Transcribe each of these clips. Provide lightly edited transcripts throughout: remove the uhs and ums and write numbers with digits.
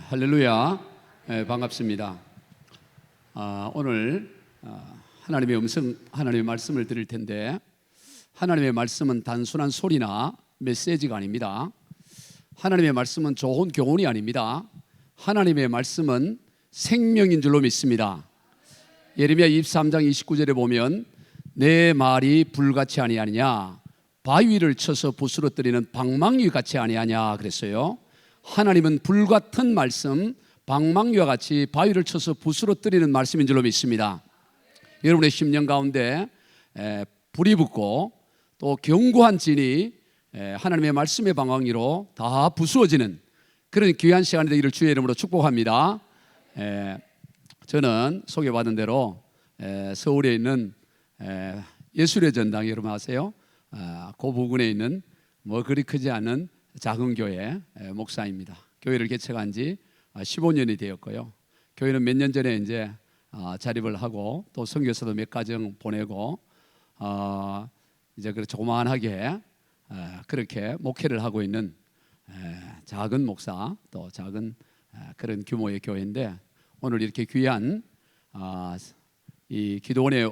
할렐루야. 반갑습니다. 오늘 하나님의 음성, 하나님의 말씀을 드릴 텐데, 하나님의 말씀은 단순한 소리나 메시지가 아닙니다. 하나님의 말씀은 좋은 교훈이 아닙니다. 하나님의 말씀은 생명인 줄로 믿습니다. 예레미야 23장 29절에 보면 내 말이 불같이 아니하느냐, 바위를 쳐서 부스러뜨리는 방망이 같이 아니하냐 그랬어요. 하나님은 불같은 말씀, 방망이와 같이 바위를 쳐서 부스러뜨리는 말씀인 줄로 믿습니다. 여러분의 심령 가운데 불이 붙고 또 견고한 진이 하나님의 말씀의 방망이로 다 부수어지는 그런 귀한 시간이 되기를 주의 이름으로 축복합니다. 저는 소개받은 대로 서울에 있는 예술의 전당, 여러분 아세요? 그 부근에 있는 뭐 그리 크지 않은 작은 교회 목사입니다. 교회를 개척한 지 15년이 되었고요. 교회는 몇 년 전에 이제 자립을 하고 또 선교사도 몇 가정 보내고 이제 그 조그만하게 그렇게 목회를 하고 있는 작은 목사, 또 작은 그런 규모의 교회인데, 오늘 이렇게 귀한 이 기도원에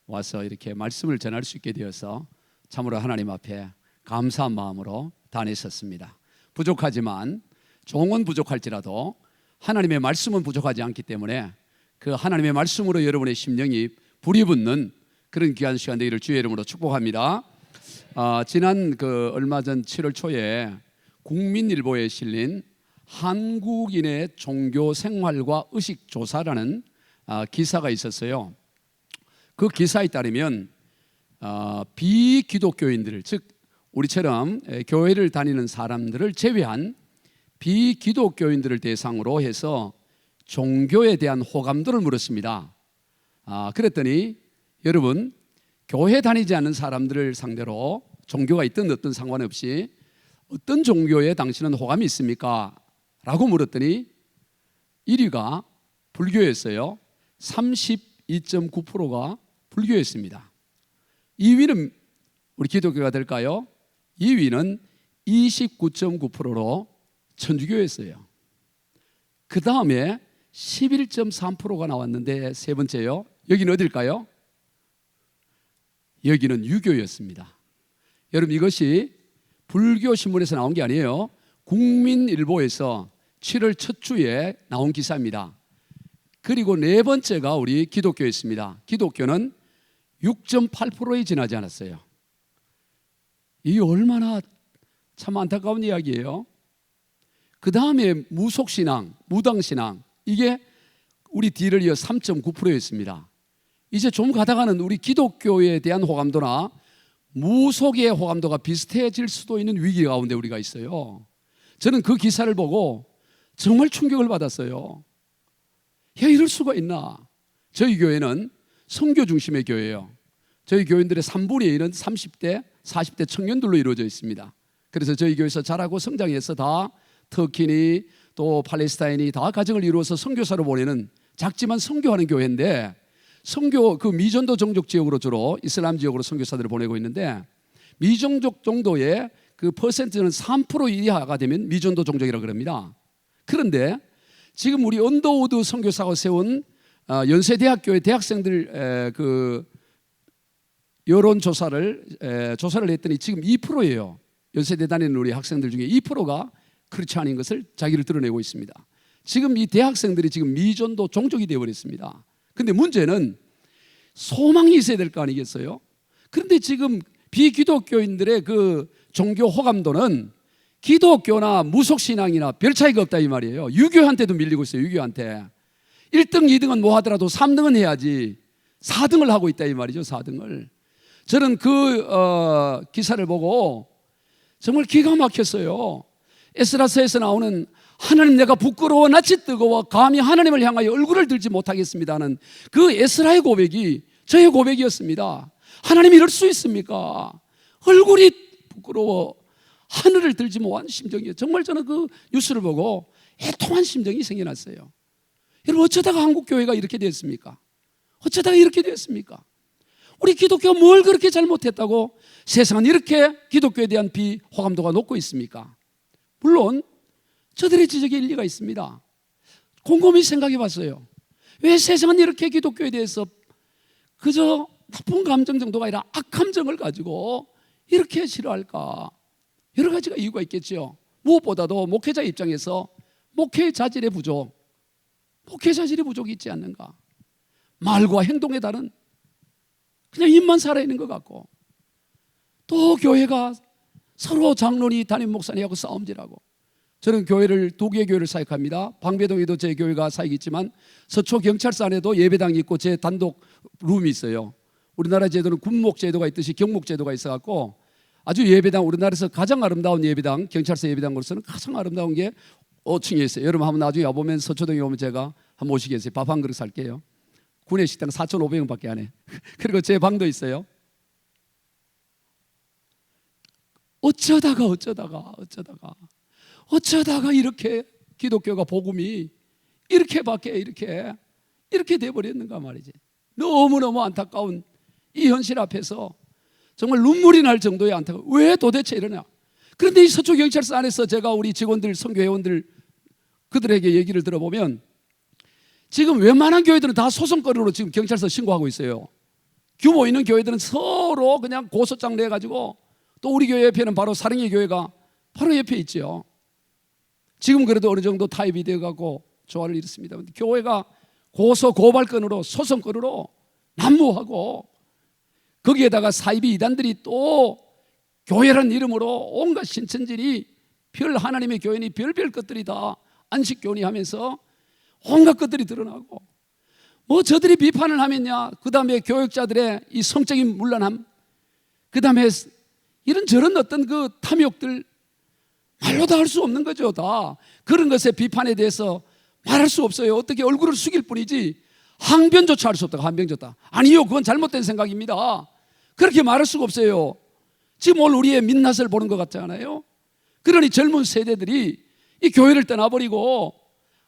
와서 이렇게 말씀을 전할 수 있게 되어서 참으로 하나님 앞에 감사한 마음으로 다녔었습니다. 부족하지만, 종은 부족할지라도 하나님의 말씀은 부족하지 않기 때문에 그 하나님의 말씀으로 여러분의 심령이 불이 붙는 그런 귀한 시간 되기를 주의 이름으로 축복합니다. 지난 얼마 전 7월 초에 국민일보에 실린 한국인의 종교 생활과 의식 조사라는 기사가 있었어요. 그 기사에 따르면 비기독교인들을, 즉 우리처럼 교회를 다니는 사람들을 제외한 비기독교인들을 대상으로 해서 종교에 대한 호감도를 물었습니다. 그랬더니 여러분, 교회 다니지 않는 사람들을 상대로 종교가 있든 없든 상관없이 어떤 종교에 당신은 호감이 있습니까? 라고 물었더니 1위가 불교였어요. 32.9%가 불교였습니다. 2위는 우리 기독교가 될까요? 2위는 29.9%로 천주교였어요. 그 다음에 11.3%가 나왔는데 세 번째요. 여기는 어딜까요? 여기는 유교였습니다. 여러분, 이것이 불교 신문에서 나온 게 아니에요. 국민일보에서 7월 첫 주에 나온 기사입니다. 그리고 네 번째가 우리 기독교였습니다. 기독교는 6.8%에 지나지 않았어요. 이게 얼마나 참 안타까운 이야기예요. 그 다음에 무속신앙, 무당신앙, 이게 우리 뒤를 이어 3.9%였습니다. 이제 좀 가다가는 우리 기독교에 대한 호감도나 무속의 호감도가 비슷해질 수도 있는 위기 가운데 우리가 있어요. 저는 그 기사를 보고 정말 충격을 받았어요. 야, 이럴 수가 있나? 저희 교회는 선교 중심의 교회예요. 저희 교인들의 3분의 1은 30대, 40대 청년들로 이루어져 있습니다. 그래서 저희 교회에서 자라고 성장해서 다 터키니 또 팔레스타인이 다 가정을 이루어서 선교사로 보내는 작지만 선교하는 교회인데, 선교 그 미전도 종족 지역으로 주로 이슬람 지역으로 선교사들을 보내고 있는데, 미종족 정도의 그 퍼센트는 3% 이하가 되면 미전도 종족이라고 그럽니다. 그런데 지금 우리 언더우드 선교사가 세운 연세대학교의 대학생들 여론 조사를 했더니 지금 2%예요. 연세대 다니는 우리 학생들 중에 2%가 그렇지 않은 것을 자기를 드러내고 있습니다. 지금 이 대학생들이 지금 미전도 종족이 되어버렸습니다. 그런데 문제는 소망이 있어야 될 거 아니겠어요? 그런데 지금 비기독교인들의 그 종교 호감도는 기독교나 무속신앙이나 별 차이가 없다 이 말이에요. 유교한테도 밀리고 있어요. 유교한테 1등, 2등은 뭐 하더라도 3등은 해야지 4등을 하고 있다 이 말이죠. 4등을. 저는 그 기사를 보고 정말 기가 막혔어요. 에스라서에서 나오는 하나님, 내가 부끄러워 낯이 뜨거워 감히 하나님을 향하여 얼굴을 들지 못하겠습니다는 그 에스라의 고백이 저의 고백이었습니다. 하나님 이럴 수 있습니까? 얼굴이 부끄러워 하늘을 들지 못한 심정이에요. 정말 저는 그 뉴스를 보고 애통한 심정이 생겨났어요. 여러분, 어쩌다가 한국교회가 이렇게 됐습니까? 어쩌다가 이렇게 됐습니까? 우리 기독교가 뭘 그렇게 잘못했다고 세상은 이렇게 기독교에 대한 비호감도가 높고 있습니까? 물론 저들의 지적에 일리가 있습니다. 곰곰이 생각해 봤어요. 왜 세상은 이렇게 기독교에 대해서 그저 나쁜 감정 정도가 아니라 악감정을 가지고 이렇게 싫어할까? 여러 가지가 이유가 있겠죠. 무엇보다도 목회자 입장에서 목회 자질의 부족이 있지 않는가? 말과 행동에 다른 그냥 입만 살아있는 것 같고, 또 교회가 서로 장로니 담임 목사님하고 싸움질하고. 저는 교회를 두 개의 교회를 사역합니다. 방배동에도 제 교회가 사역있지만 서초 경찰서 안에도 예배당이 있고 제 단독 룸이 있어요. 우리나라 제도는 군목 제도가 있듯이 경목 제도가 있어갖고 아주 예배당, 우리나라에서 가장 아름다운 예배당, 경찰서 예배당으로서는 가장 아름다운 게 5층에 있어요. 여러분 한번 나중에 와보면 서초동에 오면 제가 한번 모시겠어요. 밥 한 그릇 살게요. 구내 식당 4,500원밖에 안 해. 그리고 제 방도 있어요. 어쩌다가 이렇게 기독교가 복음이 이렇게밖에 이렇게 돼버렸는가 말이지. 너무너무 안타까운 이 현실 앞에서 정말 눈물이 날 정도의 안타까워. 왜 도대체 이러냐? 그런데 이 서초경찰서 안에서 제가 우리 직원들, 선교회원들 그들에게 얘기를 들어보면 지금 웬만한 교회들은 다 소송거리로 지금 경찰서 신고하고 있어요. 규모 있는 교회들은 서로 그냥 고소장 내가지고, 또 우리 교회 옆에는 바로 사랑의 교회가 바로 옆에 있죠. 지금 그래도 어느 정도 타입이 되어가고 조화를 이뤘습니다. 교회가 고소 고발건으로 소송건으로 난무하고, 거기에다가 사이비 이단들이 또 교회란 이름으로 온갖 신천지니 별 하나님의 교회니 별별 것들이 다 안식교니 하면서 온갖 것들이 드러나고, 뭐 저들이 비판을 하면야 그 다음에 교역자들의 이 성적인 문란함, 그 다음에 이런저런 어떤 그 탐욕들 말로 다 할 수 없는 거죠. 다 그런 것의 비판에 대해서 말할 수 없어요. 어떻게 얼굴을 숙일 뿐이지 항변조차 할 수 없다. 항변조차. 아니요, 그건 잘못된 생각입니다. 그렇게 말할 수가 없어요. 지금 오늘 우리의 민낯을 보는 것 같지 않아요? 그러니 젊은 세대들이 이 교회를 떠나버리고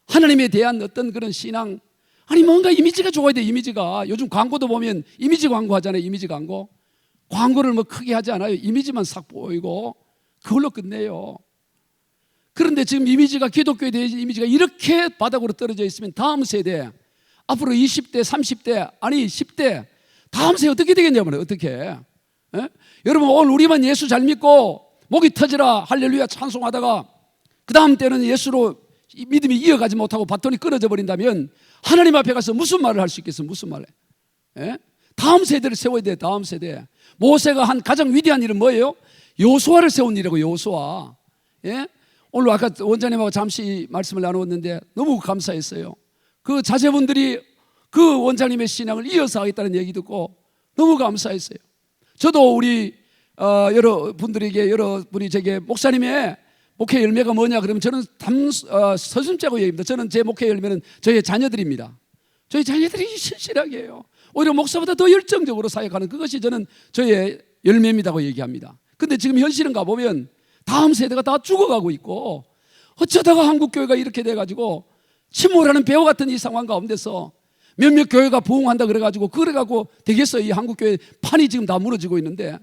하나님에 대한 어떤 그런 신앙, 아니 뭔가 이미지가 좋아야 돼. 이미지가 요즘 광고도 보면 이미지 광고 하잖아요. 이미지 광고. 광고를 뭐 크게 하지 않아요. 이미지만 싹 보이고 그걸로 끝내요. 그런데 지금 이미지가, 기독교에 대한 이미지가 이렇게 바닥으로 떨어져 있으면 다음 세대, 앞으로 20대, 30대, 아니 10대 다음 세대 어떻게 되겠냐고 말이에요. 어떻게? 에? 여러분 오늘 우리만 예수 잘 믿고 목이 터지라 할렐루야 찬송하다가 그 다음 때는 예수로 믿음이 이어가지 못하고 바톤이 끊어져 버린다면 하나님 앞에 가서 무슨 말을 할 수 있겠어요? 무슨 말을? 에? 다음 세대를 세워야 돼. 다음 세대. 모세가 한 가장 위대한 일은 뭐예요? 여호수아를 세운 일이라고. 여호수아. 예? 오늘 아까 원장님하고 잠시 말씀을 나누었는데 너무 감사했어요. 그 자제분들이 그 원장님의 신앙을 이어서 하겠다는 얘기 듣고 너무 감사했어요. 저도 우리 여러분이 제게 목사님의 목회 열매가 뭐냐 그러면 저는 서슴자고 얘기합니다. 저는 제 목회 열매는 저희 자녀들입니다. 저희 자녀들이 신실하게 해요. 오히려 목사보다 더 열정적으로 사역하는 그것이 저는 저의 열매입니다고 얘기합니다. 근데 지금 현실은 가보면 다음 세대가 다 죽어가고 있고, 어쩌다가 한국교회가 이렇게 돼가지고 침몰하는 배와 같은 이 상황 가운데서 몇몇 교회가 부흥한다 그래가지고 되겠어요. 이 한국교회 판이 지금 다 무너지고 있는데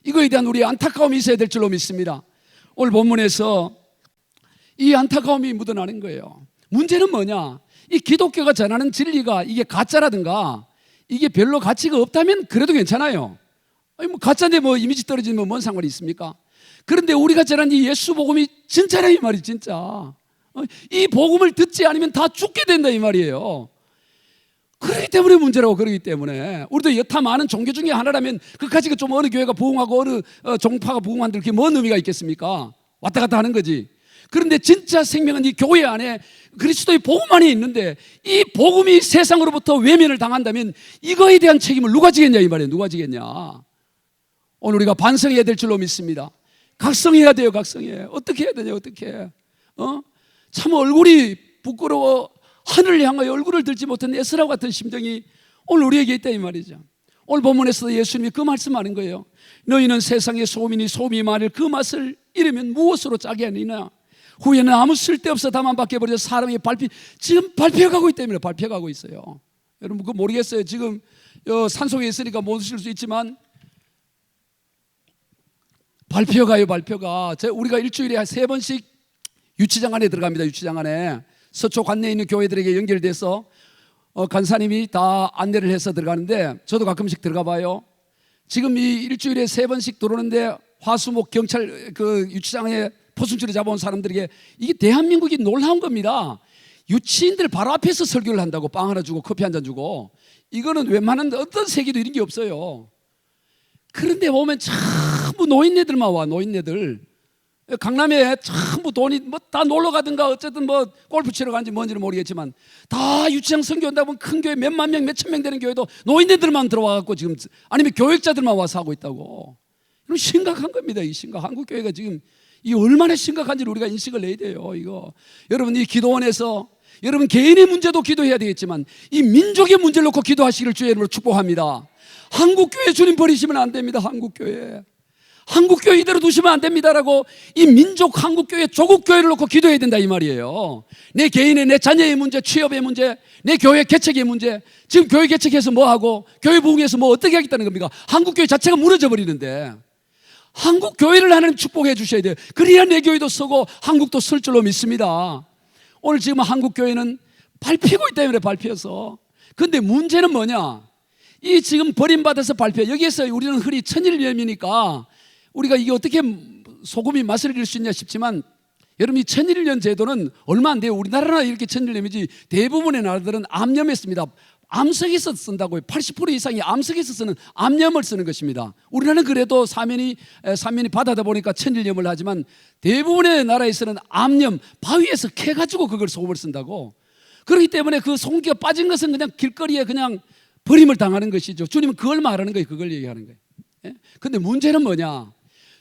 이거에 대한 우리 안타까움이 있어야 될 줄로 믿습니다. 오늘 본문에서 이 안타까움이 묻어나는 거예요. 문제는 뭐냐? 이 기독교가 전하는 진리가 이게 가짜라든가 이게 별로 가치가 없다면 그래도 괜찮아요. 아니 뭐 가짜인데 뭐 이미지 떨어지면 뭔 상관이 있습니까? 그런데 우리가 전하는 이 예수 복음이 진짜라 이 말이 진짜. 이 복음을 듣지 않으면 다 죽게 된다 이 말이에요. 그렇기 때문에 문제라고. 그러기 때문에 우리도 여타 많은 종교 중에 하나라면 그까지 좀 어느 교회가 부흥하고 어느 종파가 부흥한들 그게 뭔 의미가 있겠습니까? 왔다 갔다 하는 거지. 그런데 진짜 생명은 이 교회 안에 그리스도의 복음 안에 있는데 이 복음이 세상으로부터 외면을 당한다면 이거에 대한 책임을 누가 지겠냐 이 말이에요. 누가 지겠냐. 오늘 우리가 반성해야 될 줄로 믿습니다. 각성해야 돼요. 각성해. 어떻게 해야 되냐. 어떻게 참 얼굴이 부끄러워 하늘을 향하여 얼굴을 들지 못한 에스라와 같은 심정이 오늘 우리에게 있다 이 말이죠. 오늘 본문에서 예수님이 그 말씀하는 거예요. 너희는 세상의 소민이 소미 말을 그 맛을 잃으면 무엇으로 짜게 하느냐. 후에는 아무 쓸데없어 다만 바뀌어버려 사람이 지금 밟혀가고 있다며. 밟혀가고 있어요. 여러분 그거 모르겠어요. 지금 산속에 있으니까 못 오실 수 있지만 밟혀가요. 밟혀가. 우리가 일주일에 3번씩 유치장 안에 들어갑니다. 유치장 안에 서초 관내에 있는 교회들에게 연결돼서 간사님이 다 안내를 해서 들어가는데 저도 가끔씩 들어가 봐요. 지금 이 일주일에 3번씩 들어오는데 화수목 경찰 그 유치장에 포승줄을 잡아온 사람들에게 이게 대한민국이 놀라운 겁니다. 유치인들 바로 앞에서 설교를 한다고 빵 하나 주고 커피 한 잔 주고 이거는 웬만한 어떤 세계도 이런 게 없어요. 그런데 보면 전부 노인네들만 와. 노인네들 강남에 전부 돈이 뭐 다 놀러 가든가 어쨌든 뭐 골프 치러 가는지 뭔지는 모르겠지만 다 유치장 선교 온다 보면 큰 교회 몇만 명 몇천 명 되는 교회도 노인네들만 들어와 갖고 지금 아니면 교역자들만 와서 하고 있다고. 이건 심각한 겁니다. 이 심각. 한국 교회가 지금 이 얼마나 심각한지를 우리가 인식을 내야 돼요. 이거 여러분 이 기도원에서 여러분 개인의 문제도 기도해야 되겠지만 이 민족의 문제를 놓고 기도하시기를 주의 이름으로 축복합니다. 한국교회 주님 버리시면 안 됩니다. 한국교회 이대로 두시면 안 됩니다라고 이 민족 한국교회 조국교회를 놓고 기도해야 된다 이 말이에요. 내 개인의 내 자녀의 문제, 취업의 문제, 내 교회 개척의 문제. 지금 교회 개척해서 뭐하고 교회 부흥해서 뭐 어떻게 하겠다는 겁니까? 한국교회 자체가 무너져 버리는데 한국교회를 하나님 축복해 주셔야 돼요. 그래야 내 교회도 서고 한국도 설 줄로 믿습니다. 오늘 지금 한국교회는 밟히고 있다 말이에요. 밟혀서. 근데 문제는 뭐냐? 이 지금 버림받아서 밟혀. 여기에서 우리는 흔히 천일염이니까 우리가 이게 어떻게 소금이 맛을 잃을 수 있냐 싶지만 여러분 이 천일염 제도는 얼마 안 돼요. 우리나라나 이렇게 천일염이지 대부분의 나라들은 암염에 씁니다. 암석에서 쓴다고요. 80% 이상이 암석에서 쓰는 암염을 쓰는 것입니다. 우리나라는 그래도 사면이 바다다 보니까 천일염을 하지만 대부분의 나라에서는 암염 바위에서 캐가지고 그걸 소금을 쓴다고. 그렇기 때문에 그 소금기가 빠진 것은 그냥 길거리에 그냥 버림을 당하는 것이죠. 주님은 그걸 말하는 거예요. 그걸 얘기하는 거예요. 그런데 문제는 뭐냐?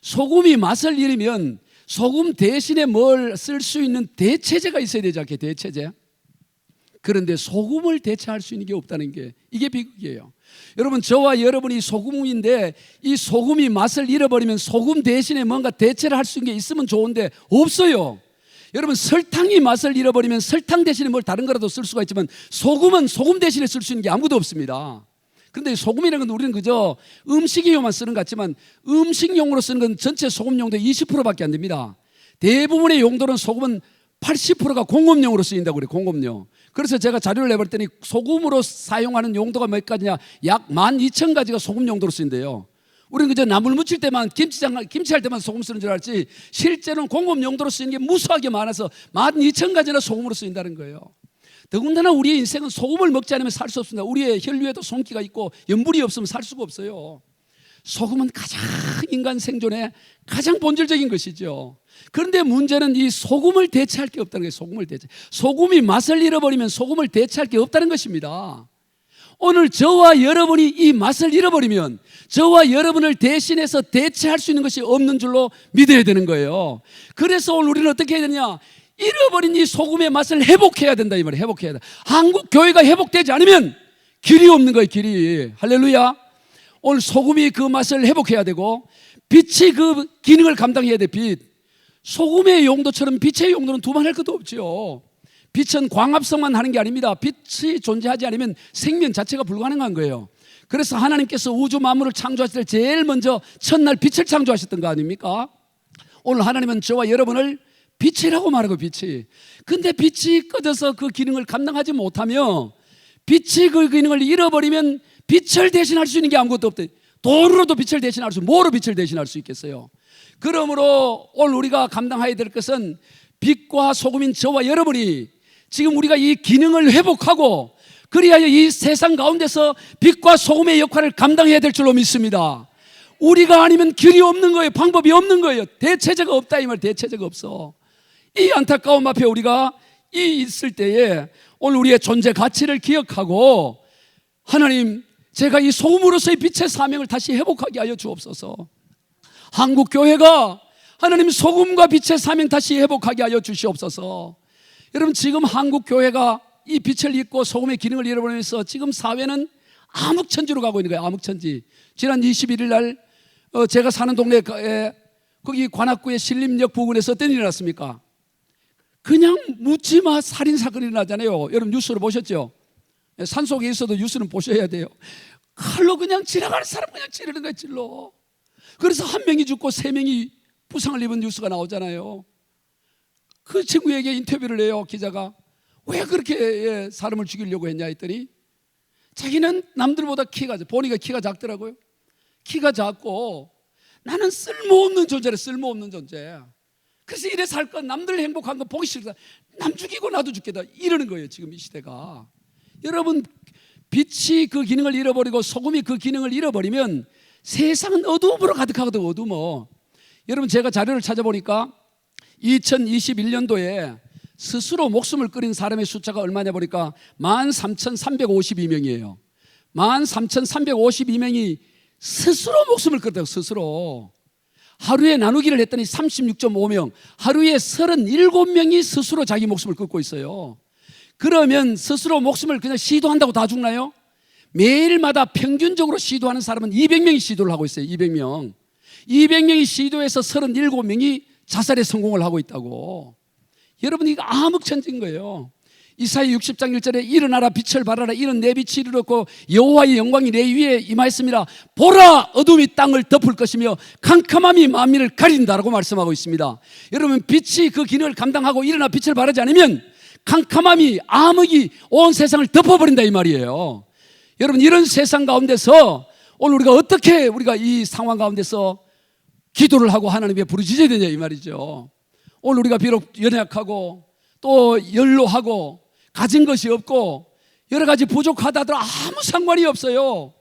소금이 맛을 잃으면 소금 대신에 뭘 쓸 수 있는 대체제가 있어야 되지 않게 대체제. 그런데 소금을 대체할 수 있는 게 없다는 게 이게 비극이에요. 여러분 저와 여러분이 소금인데 이 소금이 맛을 잃어버리면 소금 대신에 뭔가 대체를 할 수 있는 게 있으면 좋은데 없어요. 여러분 설탕이 맛을 잃어버리면 설탕 대신에 뭘 다른 거라도 쓸 수가 있지만 소금은 소금 대신에 쓸 수 있는 게 아무것도 없습니다. 그런데 소금이라는 건 우리는 그저 음식용만 쓰는 것 같지만 음식용으로 쓰는 건 전체 소금 용도의 20%밖에 안 됩니다. 대부분의 용도는 소금은 80%가 공업용으로 쓰인다고 그래요. 공업용. 그래서 제가 자료를 내봤더니 소금으로 사용하는 용도가 몇 가지냐? 약 12,000가지가 소금 용도로 쓰인대요. 우리는 그저 나물 무칠 때만 김치할 때만 소금 쓰는 줄 알지 실제로는 공업 용도로 쓰이는 게 무수하게 많아서 12,000가지나 소금으로 쓰인다는 거예요. 더군다나 우리의 인생은 소금을 먹지 않으면 살 수 없습니다. 우리의 혈류에도 송기가 있고 염분이 없으면 살 수가 없어요. 소금은 가장 인간 생존에 가장 본질적인 것이죠. 그런데 문제는 이 소금을 대체할 게 없다는 거예요. 소금이 맛을 잃어버리면 소금을 대체할 게 없다는 것입니다. 오늘 저와 여러분이 이 맛을 잃어버리면 저와 여러분을 대신해서 대체할 수 있는 것이 없는 줄로 믿어야 되는 거예요. 그래서 오늘 우리는 어떻게 해야 되냐? 잃어버린 이 소금의 맛을 회복해야 된다 이 말이에요. 회복해야 돼. 한국 교회가 회복되지 않으면 길이 없는 거예요. 길이. 할렐루야. 오늘 소금이 그 맛을 회복해야 되고 빛이 그 기능을 감당해야 돼. 빛. 소금의 용도처럼 빛의 용도는 두말할 것도 없죠. 빛은 광합성만 하는 게 아닙니다. 빛이 존재하지 않으면 생명 자체가 불가능한 거예요. 그래서 하나님께서 우주 만물을 창조하실 때 제일 먼저 첫날 빛을 창조하셨던 거 아닙니까? 오늘 하나님은 저와 여러분을 빛이라고 말하고 빛이. 근데 빛이 꺼져서 그 기능을 감당하지 못하며 빛이 그 기능을 잃어버리면 빛을 대신할 수 있는 게 아무것도 없대. 돌로도 빛을 대신할 수, 뭐로 빛을 대신할 수 있겠어요? 그러므로 오늘 우리가 감당해야 될 것은 빛과 소금인 저와 여러분이 지금 우리가 이 기능을 회복하고 그리하여 이 세상 가운데서 빛과 소금의 역할을 감당해야 될 줄로 믿습니다. 우리가 아니면 길이 없는 거예요. 방법이 없는 거예요. 대체제가 없다 이 말. 대체제가 없어. 이 안타까움 앞에 우리가 있을 때에 오늘 우리의 존재 가치를 기억하고 하나님 제가 이 소금으로서의 빛의 사명을 다시 회복하게 하여 주옵소서. 한국 교회가 하나님 소금과 빛의 사명 다시 회복하게 하여 주시옵소서. 여러분 지금 한국 교회가 이 빛을 잃고 소금의 기능을 잃어버리면서 지금 사회는 암흑천지로 가고 있는 거예요. 암흑천지. 지난 21일 날 제가 사는 동네에 거기 관악구의 신림역 부근에서 어떤 일이 났습니까? 그냥 묻지마 살인사건이 일어나잖아요. 여러분 뉴스로 보셨죠? 산속에 있어도 뉴스는 보셔야 돼요. 칼로 그냥 지나가는 사람 그냥 찌르는 거예요. 찔러. 그래서 한 명이 죽고 3명이 부상을 입은 뉴스가 나오잖아요. 그 친구에게 인터뷰를 해요. 기자가 왜 그렇게 사람을 죽이려고 했냐 했더니 자기는 남들보다 보니까 키가 작더라고요. 키가 작고 나는 쓸모없는 존재래. 쓸모없는 존재. 그래서 이래 살 건, 남들 행복한 거 보기 싫다. 남 죽이고 나도 죽겠다 이러는 거예요. 지금 이 시대가. 여러분, 빛이 그 기능을 잃어버리고 소금이 그 기능을 잃어버리면 세상은 어두움으로 가득하거든요. 어두워. 여러분, 제가 자료를 찾아보니까 2021년도에 스스로 목숨을 끊은 사람의 숫자가 얼마냐 보니까 13,352명이에요. 13,352명이 스스로 목숨을 끊었다고. 스스로. 하루에 나누기를 했더니 36.5명, 하루에 37명이 스스로 자기 목숨을 끊고 있어요. 그러면 스스로 목숨을 그냥 시도한다고 다 죽나요? 매일마다 평균적으로 시도하는 사람은 200명이 시도를 하고 있어요. 200명. 200명이 시도해서 37명이 자살에 성공을 하고 있다고. 여러분, 이거 암흑천지인 거예요. 이사야 60장 1절에 일어나라 빛을 발하라 이런 내 빛이 이르렀고 여호와의 영광이 내 위에 임하였습니다. 보라 어둠이 땅을 덮을 것이며 캄캄함이 만민을 가린다라고 말씀하고 있습니다. 여러분, 빛이 그 기능을 감당하고 일어나 빛을 발하지 않으면 캄캄함이, 암흑이 온 세상을 덮어버린다 이 말이에요. 여러분, 이런 세상 가운데서 오늘 우리가 어떻게 우리가 이 상황 가운데서 기도를 하고 하나님께 부르짖어야 되냐 이 말이죠. 오늘 우리가 비록 연약하고 또 연로하고 가진 것이 없고 여러 가지 부족하다 하더라도 아무 상관이 없어요.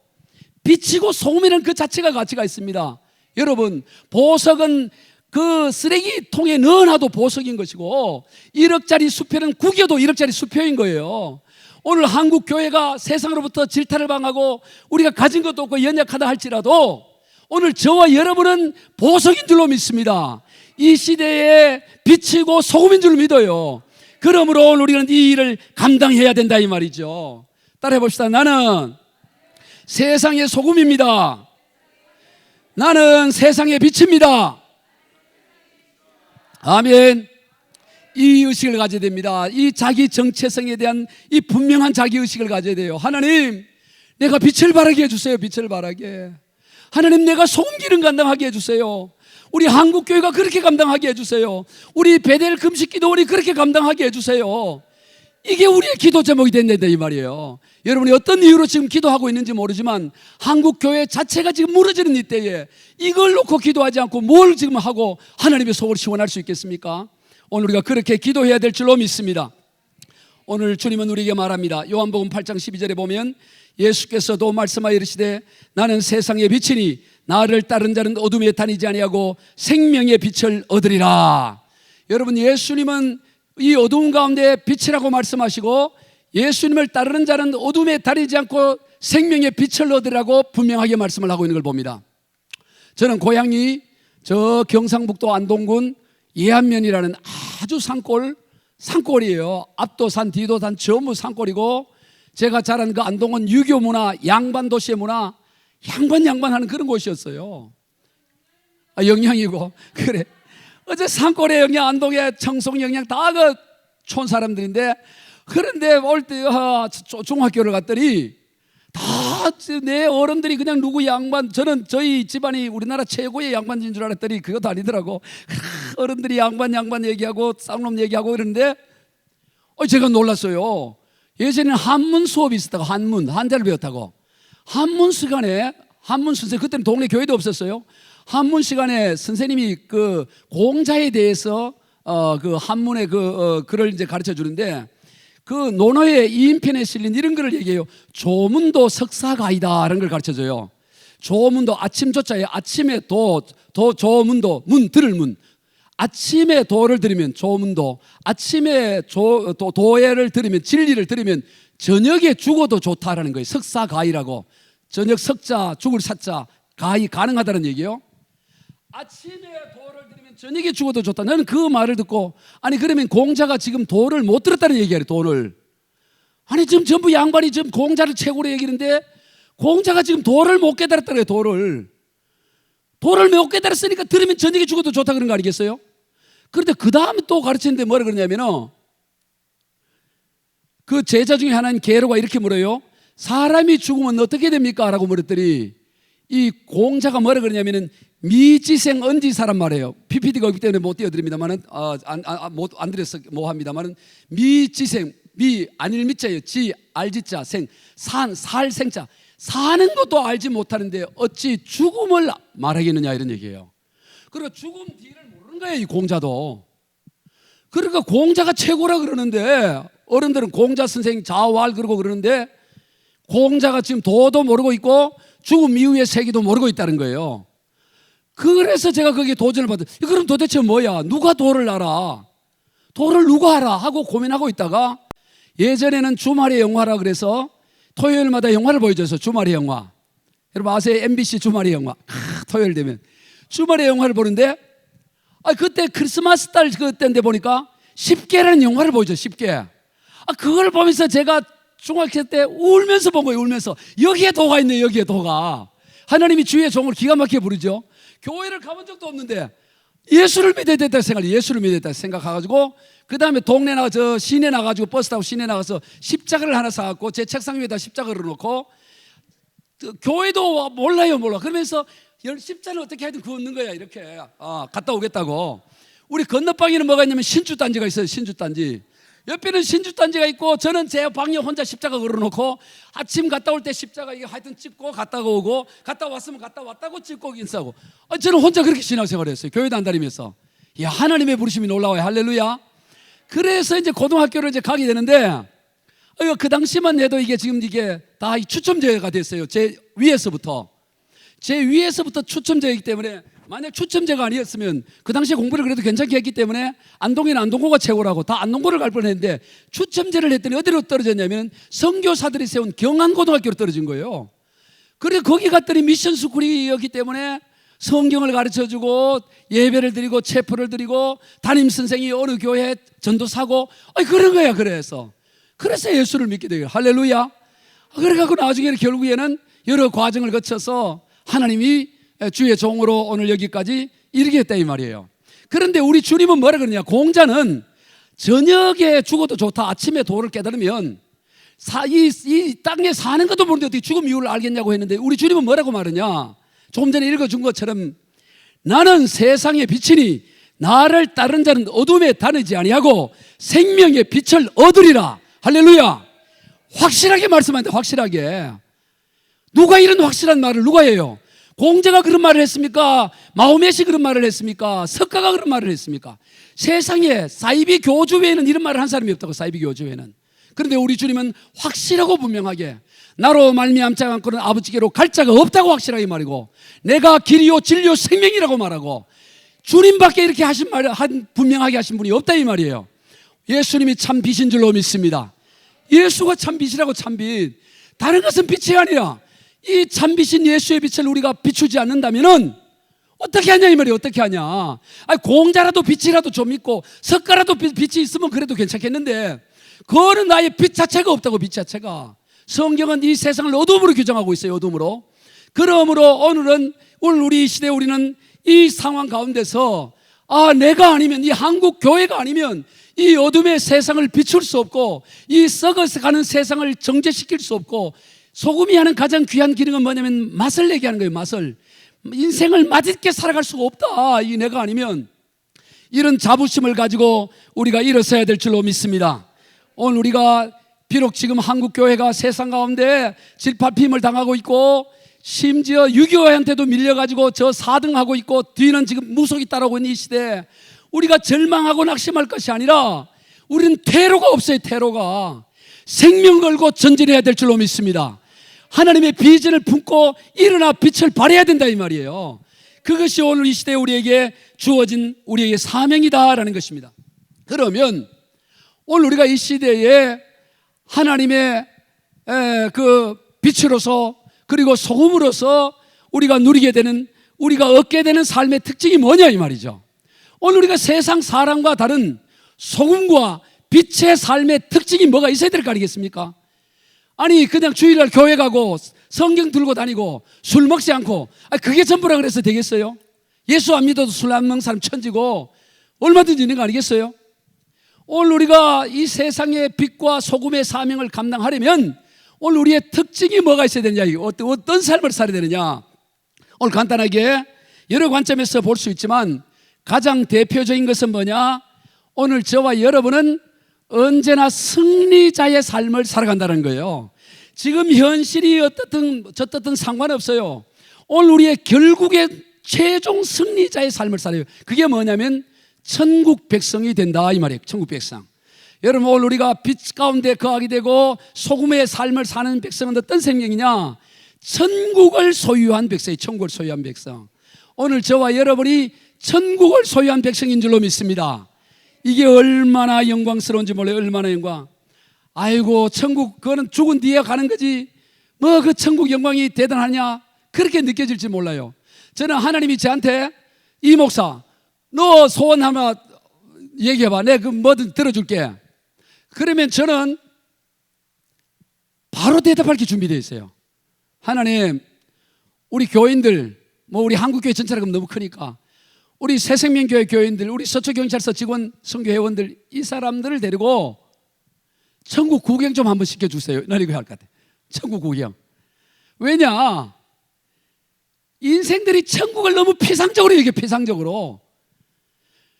빛이고 소금이라는 그 자체가 가치가 있습니다. 여러분, 보석은 그 쓰레기통에 넣어놔도 보석인 것이고 1억짜리 수표는 구겨도 1억짜리 수표인 거예요. 오늘 한국 교회가 세상으로부터 질타를 당하고 우리가 가진 것도 없고 연약하다 할지라도 오늘 저와 여러분은 보석인 줄로 믿습니다. 이 시대에 빛이고 소금인 줄 믿어요. 그러므로 오늘 우리는 이 일을 감당해야 된다 이 말이죠. 따라해 봅시다. 나는 세상의 소금입니다. 나는 세상의 빛입니다. 아멘. 이 의식을 가져야 됩니다. 이 자기 정체성에 대한 이 분명한 자기 의식을 가져야 돼요. 하나님, 내가 빛을 발하게 해주세요. 빛을 발하게. 하나님, 내가 소금 기능 감당하게 해주세요. 우리 한국교회가 그렇게 감당하게 해주세요. 우리 베델 금식기도원이 그렇게 감당하게 해주세요. 이게 우리의 기도 제목이 된다 이 말이에요. 여러분이 어떤 이유로 지금 기도하고 있는지 모르지만 한국교회 자체가 지금 무너지는 이때에 이걸 놓고 기도하지 않고 뭘 지금 하고 하나님의 속을 시원할 수 있겠습니까? 오늘 우리가 그렇게 기도해야 될 줄로 믿습니다. 오늘 주님은 우리에게 말합니다. 요한복음 8장 12절에 보면 예수께서도 말씀하여 이르시되 나는 세상의 빛이니 나를 따른 자는 어둠에 다니지 아니하고 생명의 빛을 얻으리라. 여러분, 예수님은 이 어두운 가운데 빛이라고 말씀하시고 예수님을 따르는 자는 어둠에 다니지 않고 생명의 빛을 얻으라고 분명하게 말씀을 하고 있는 걸 봅니다. 저는 고향이 저 경상북도 안동군 예안면이라는 아주 산골이에요. 앞도산 뒤도산 전부 산골이고 제가 자란 그 안동은 유교 문화, 양반 도시의 문화, 양반하는 그런 곳이었어요. 영양이고 그래. 어제 산골의 영양, 안동의 청송 영양 다 그 촌 사람들인데 그런데 올 때 중학교를 갔더니 다 내 어른들이 그냥 누구 양반, 저는 저희 집안이 우리나라 최고의 양반인 줄 알았더니 그것도 아니더라고. 어른들이 양반 얘기하고 쌍놈 얘기하고 이러는데 제가 놀랐어요. 예전에는 한문 수업이 있었다고. 한자를 배웠다고. 한문 시간에 한문 선생님, 그때는 동네 교회도 없었어요. 한문 시간에 선생님이 그 공자에 대해서 그 한문의 글을 이제 가르쳐 주는데 그 논어의 이인편에 실린 이런 글을 얘기해요. 조문도 석사가이다라는 걸 가르쳐 줘요. 조문도 아침 조자에 아침에 조문도 들을 문. 아침에 도를 들으면 조문도, 아침에 도예를 들으면 진리를 들으면 저녁에 죽어도 좋다라는 거예요. 석사가이라고. 저녁 석자, 죽을 사자, 가이 가능하다는 얘기예요. 아침에 도를 들으면 저녁에 죽어도 좋다. 나는 그 말을 듣고 아니 그러면 공자가 지금 도를 못 들었다는 얘기예요. 도를. 아니 지금 전부 양반이 지금 공자를 최고로 얘기하는데 공자가 지금 도를 못 깨달았다는 거예요. 도를 못 깨달았으니까 들으면 저녁에 죽어도 좋다 그런 거 아니겠어요? 그런데 그 다음에 또 가르치는데 뭐라 그러냐면은 그 제자 중에 하나인 게로가 이렇게 물어요. 사람이 죽으면 어떻게 됩니까? 라고 물었더니 이 공자가 뭐라 그러냐면은 미지생 언지사란 말이에요. PPT가 없기 때문에 못 띄워드립니다만은 안 드렸어 뭐 합니다만은 미지생 미 아닐 미자예요. 지 알지자 생 산 살 생자 사는 것도 알지 못하는데 어찌 죽음을 말하겠느냐 이런 얘기예요. 그러니까 죽음 뒤를 모르는 거예요 이 공자도. 그러니까 공자가 최고라 그러는데 어른들은 공자 선생 자활 그러고 그러는데 공자가 지금 도도 모르고 있고 죽음 이후의 세계도 모르고 있다는 거예요. 그래서 제가 거기에 도전을 받았어요. 그럼 도대체 뭐야? 누가 도를 알아? 도를 누가 알아? 하고 고민하고 있다가 예전에는 주말의 영화라 그래서 토요일마다 영화를 보여줘서 주말의 영화. 여러분 아세요? MBC 주말의 영화. 토요일 되면 주말의 영화를 보는데 그때 크리스마스 달 그때인데 보니까 10개라는 영화를 보여줘. 10개. 그걸 보면서 제가 중학교 때 울면서 본 거예요. 울면서 여기에 도가 있네. 여기에 도가. 하나님이 주의 종을 기가 막히게 부르죠. 교회를 가본 적도 없는데 예수를 믿어야 됐다 생각해. 예수를 믿어야 됐다 생각해가지고 그 다음에 동네 나가서 시내 나가지고 버스 타고 시내 나가서 십자가를 하나 사갖고 제 책상 위에다 십자가를 놓고 교회도 몰라 그러면서 십자가는 어떻게 하든 긋는 거야 이렇게 갔다 오겠다고. 우리 건너방에는 뭐가 있냐면 신주단지가 있어요. 신주단지 옆에는 신주단지가 있고 저는 제 방에 혼자 십자가 걸어놓고 아침 갔다 올 때 십자가 이게 하여튼 찍고 갔다가 오고 갔다 왔으면 갔다 왔다고 찍고 인사하고 저는 혼자 그렇게 신앙생활을 했어요. 교회도 안 다니면서. 야, 하나님의 부르심이 놀라워요. 할렐루야. 그래서 이제 고등학교를 이제 가게 되는데 그 당시만 해도 이게 지금 이게 다 추첨제가 됐어요. 제 위에서부터 추첨제이기 때문에 만약 추첨제가 아니었으면 그 당시에 공부를 그래도 괜찮게 했기 때문에 안동에는 안동고가 최고라고 다 안동고를 갈 뻔했는데 추첨제를 했더니 어디로 떨어졌냐면 선교사들이 세운 경안고등학교로 떨어진 거예요. 그래서 거기 갔더니 미션 스쿨이었기 때문에 성경을 가르쳐주고 예배를 드리고 체포를 드리고 담임선생이 어느 교회 전도사고 그런 거야. 그래서 예수를 믿게 돼요. 할렐루야. 그래갖고 나중에는 결국에는 여러 과정을 거쳐서 하나님이 주의 종으로 오늘 여기까지 이르게 했다 이 말이에요. 그런데 우리 주님은 뭐라 그러냐? 공자는 저녁에 죽어도 좋다. 아침에 도를 깨달으면 이 땅에 사는 것도 모르는데 어떻게 죽음 이유를 알겠냐고 했는데 우리 주님은 뭐라고 말하냐? 조금 전에 읽어준 것처럼 나는 세상의 빛이니 나를 따른 자는 어둠에 다니지 아니하고 생명의 빛을 얻으리라. 할렐루야. 확실하게 말씀한다. 확실하게. 누가 이런 확실한 말을 누가 해요? 공자가 그런 말을 했습니까? 마호메시 그런 말을 했습니까? 석가가 그런 말을 했습니까? 세상에 사이비 교주 외에는 이런 말을 한 사람이 없다고. 사이비 교주 외에는. 그런데 우리 주님은 확실하고 분명하게 나로 말미암지 않고는 아버지께로 갈 자가 없다고 확실하게 말이고 내가 길이요 진리요 생명이라고 말하고 주님밖에 이렇게 분명하게 하신 분이 없다 이 말이에요. 예수님이 참 빛인 줄로 믿습니다. 예수가 참 빛이라고. 참 빛. 다른 것은 빛이 아니라 이 참빛인 예수의 빛을 우리가 비추지 않는다면은 어떻게 하냐 이 말이에요. 어떻게 하냐. 공자라도 빛이라도 좀 있고 석가라도 빛이 있으면 그래도 괜찮겠는데 그거는 나의 빛 자체가 없다고. 빛 자체가. 성경은 이 세상을 어둠으로 규정하고 있어요. 어둠으로. 그러므로 오늘 우리 시대에 우리는 이 상황 가운데서 내가 아니면 이 한국 교회가 아니면 이 어둠의 세상을 비출 수 없고 이 썩어가는 세상을 정죄시킬 수 없고 소금이 하는 가장 귀한 기능은 뭐냐면 맛을 내게 하는 거예요. 맛을. 인생을 맛있게 살아갈 수가 없다. 이 내가 아니면. 이런 자부심을 가지고 우리가 일어서야 될 줄로 믿습니다. 오늘 우리가 비록 지금 한국교회가 세상 가운데 질파림을 당하고 있고 심지어 유교회한테도 밀려가지고 저 4등하고 있고 뒤는 지금 무속이 따라오고 있는 이 시대에 우리가 절망하고 낙심할 것이 아니라 우리는 퇴로가 없어요. 퇴로가. 생명 걸고 전진해야 될 줄로 믿습니다. 하나님의 비전을 품고 일어나 빛을 발해야 된다 이 말이에요. 그것이 오늘 이 시대에 우리에게 주어진 우리에게 사명이다라는 것입니다. 그러면 오늘 우리가 이 시대에 하나님의 그 빛으로서 그리고 소금으로서 우리가 누리게 되는 우리가 얻게 되는 삶의 특징이 뭐냐 이 말이죠. 오늘 우리가 세상 사람과 다른 소금과 빛의 삶의 특징이 뭐가 있어야 될 거 아니겠습니까? 아니 그냥 주일날 교회 가고 성경 들고 다니고 술 먹지 않고 그게 전부라 그래서 되겠어요? 예수 안 믿어도 술 안 먹는 사람 천지고 얼마든지 있는 거 아니겠어요? 오늘 우리가 이 세상의 빛과 소금의 사명을 감당하려면 오늘 우리의 특징이 뭐가 있어야 되느냐, 어떤 삶을 살아야 되느냐. 오늘 간단하게 여러 관점에서 볼 수 있지만 가장 대표적인 것은 뭐냐? 오늘 저와 여러분은 언제나 승리자의 삶을 살아간다는 거예요. 지금 현실이 어떻든 저떻든 상관없어요. 오늘 우리의 결국의 최종 승리자의 삶을 살아요. 그게 뭐냐면 천국 백성이 된다 이 말이에요. 천국 백성. 여러분 오늘 우리가 빛 가운데 거하게 되고 소금의 삶을 사는 백성은 어떤 생명이냐? 천국을 소유한 백성이 천국을 소유한 백성. 오늘 저와 여러분이 천국을 소유한 백성인 줄로 믿습니다. 이게 얼마나 영광스러운지 몰라요. 얼마나 영광. 아이고 천국 그거는 죽은 뒤에 가는 거지 뭐 그 천국 영광이 대단하냐 그렇게 느껴질지 몰라요. 저는 하나님이 저한테 이 목사 너 소원 하나 얘기해봐 내가 그 뭐든 들어줄게. 그러면 저는 바로 대답할 게 준비되어 있어요. 하나님 우리 교인들 뭐 우리 한국교회 전체가 너무 크니까 우리 새생명교회 교인들 우리 서초경찰서 직원 선교회원들 이 사람들을 데리고 천국 구경 좀 한번 시켜주세요. 난 이거 할 것 같아. 천국 구경. 왜냐 인생들이 천국을 너무 피상적으로 여겨. 피상적으로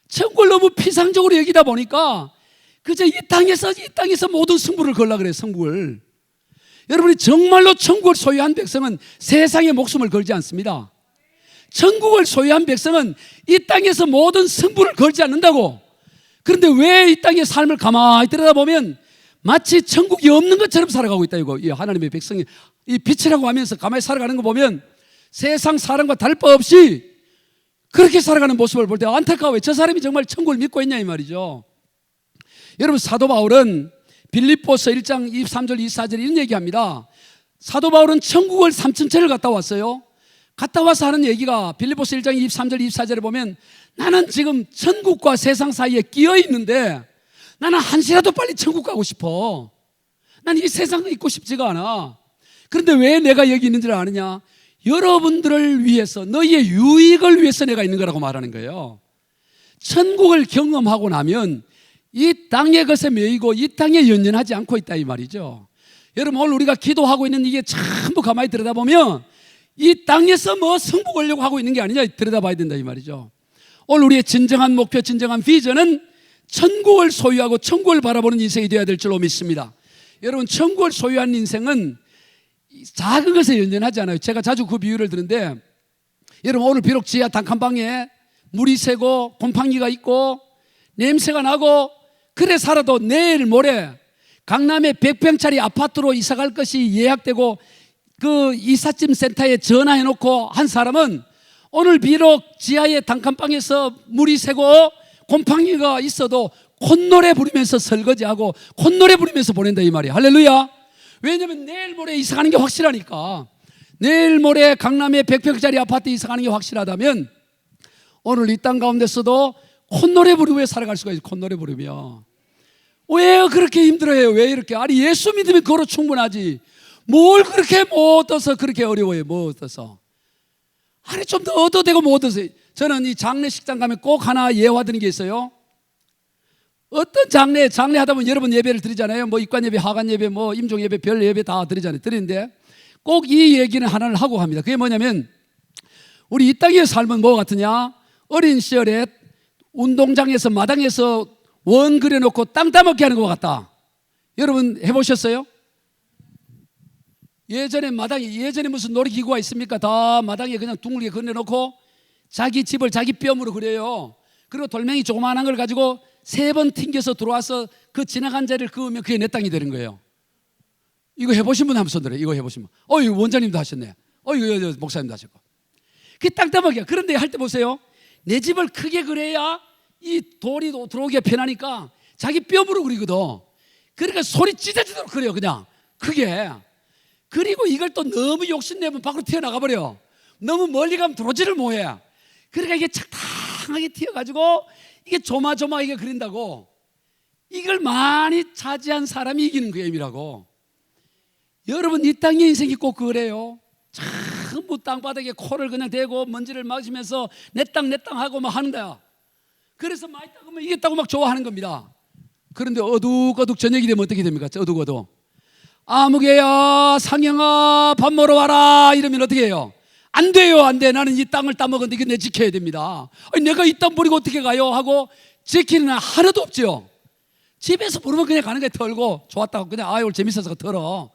천국을 너무 피상적으로 여기다 보니까 그저 이 땅에서 모든 승부를 걸라 그래요. 승부를. 여러분이 정말로 천국을 소유한 백성은 세상에 목숨을 걸지 않습니다. 천국을 소유한 백성은 이 땅에서 모든 승부를 걸지 않는다고. 그런데 왜 이 땅의 삶을 가만히 들여다보면 마치 천국이 없는 것처럼 살아가고 있다 이거. 이 하나님의 백성이 이 빛이라고 하면서 가만히 살아가는 거 보면 세상 사람과 다를 바 없이 그렇게 살아가는 모습을 볼 때 안타까워요. 저 사람이 정말 천국을 믿고 있냐 이 말이죠. 여러분 사도 바울은 빌립보서 1장 23절 24절 이런 얘기합니다. 사도 바울은 천국을 3층째를 갔다 왔어요. 갔다 와서 하는 얘기가 빌립보서 1장 23절 24절에 보면 나는 지금 천국과 세상 사이에 끼어 있는데 나는 한시라도 빨리 천국 가고 싶어. 난 이 세상에 있고 싶지가 않아. 그런데 왜 내가 여기 있는 줄 아느냐? 여러분들을 위해서 너희의 유익을 위해서 내가 있는 거라고 말하는 거예요. 천국을 경험하고 나면 이 땅의 것에 매이고 이 땅에 연연하지 않고 있다 이 말이죠. 여러분 오늘 우리가 기도하고 있는 이게 전부 가만히 들여다보면 이 땅에서 뭐 승부 걸려고 하고 있는 게 아니냐 들여다봐야 된다 이 말이죠. 오늘 우리의 진정한 목표 진정한 비전은 천국을 소유하고 천국을 바라보는 인생이 되어야 될 줄로 믿습니다. 여러분 천국을 소유한 인생은 작은 것에 연연하지 않아요. 제가 자주 그 비유를 드는데 여러분 오늘 비록 지하 단칸방에 물이 새고 곰팡이가 있고 냄새가 나고 그래 살아도 내일 모레 강남의 100평짜리 아파트로 이사 갈 것이 예약되고 그 이삿짐 센터에 전화해 놓고 한 사람은 오늘 비록 지하의 단칸방에서 물이 새고 곰팡이가 있어도 콧노래 부르면서 설거지하고 콧노래 부르면서 보낸다 이 말이야. 할렐루야. 왜냐하면 내일 모레 이사 가는 게 확실하니까. 내일 모레 강남의 100평짜리 아파트 이사 가는 게 확실하다면 오늘 이 땅 가운데서도 콧노래 부르며 살아갈 수가 있어요. 콧노래 부르며. 왜 그렇게 힘들어해요? 왜 이렇게? 아니 예수 믿으면 그거로 충분하지. 뭘 그렇게 못 얻어서 그렇게 어려워요? 못 얻어서. 아니 좀 더 얻어도 되고 못 얻어서. 저는 이 장례식장 가면 꼭 하나 예화드리는 게 있어요. 어떤 장례 하다 보면 여러분 예배를 드리잖아요. 뭐 입관 예배, 하관 예배, 뭐 임종 예배, 별 예배 다 드리잖아요. 드리는데 꼭 이 얘기는 하나를 하고 합니다. 그게 뭐냐면 우리 이 땅의 삶은 뭐 같으냐? 어린 시절에 운동장에서 마당에서 원 그려놓고 땅 따먹게 하는 것 같다. 여러분 해보셨어요? 예전에 무슨 놀이기구가 있습니까? 다 마당에 그냥 둥글게 그려놓고 자기 집을 자기 뼘으로 그려요. 그리고 돌멩이 조그마한 걸 가지고 3번 튕겨서 들어와서 그 지나간 자리를 그으면 그게 내 땅이 되는 거예요. 이거 해보신 분 한번 손 들어요. 이거 해보신 분. 이거 원장님도 하셨네. 이거 목사님도 하셨고. 그게 땅 따먹기야. 그런데 할 때 보세요. 내 집을 크게 그려야 이 돌이 들어오기가 편하니까 자기 뼘으로 그리거든. 그러니까 소리 찢어지도록 그려요. 그냥 크게. 그리고 이걸 또 너무 욕심내면 밖으로 튀어나가 버려. 너무 멀리 가면 들어오지를 못해. 그러니까 이게 착당하게 튀어가지고 이게 조마조마하게 그린다고. 이걸 많이 차지한 사람이 이기는 그 의미라고. 여러분 이 땅의 인생이 꼭 그래요. 전부 땅바닥에 코를 그냥 대고 먼지를 마시면서 내 땅 하고 막 하는 거야. 그래서 많이 따가면 이겼다고 막 좋아하는 겁니다. 그런데 어둑어둑 저녁이 되면 어떻게 됩니까? 어둑어둑. 아무개야 상영아 밥 먹으러 와라 이러면 어떻게 해요? 안 돼요, 안 돼. 나는 이 땅을 따먹었는데 이거 내 지켜야 됩니다. 아니, 내가 이 땅 버리고 어떻게 가요? 하고 지키는 한 하나도 없죠. 집에서 부르면 그냥 가는 거야. 털고 좋았다고 그냥 오늘 재밌어서 털어.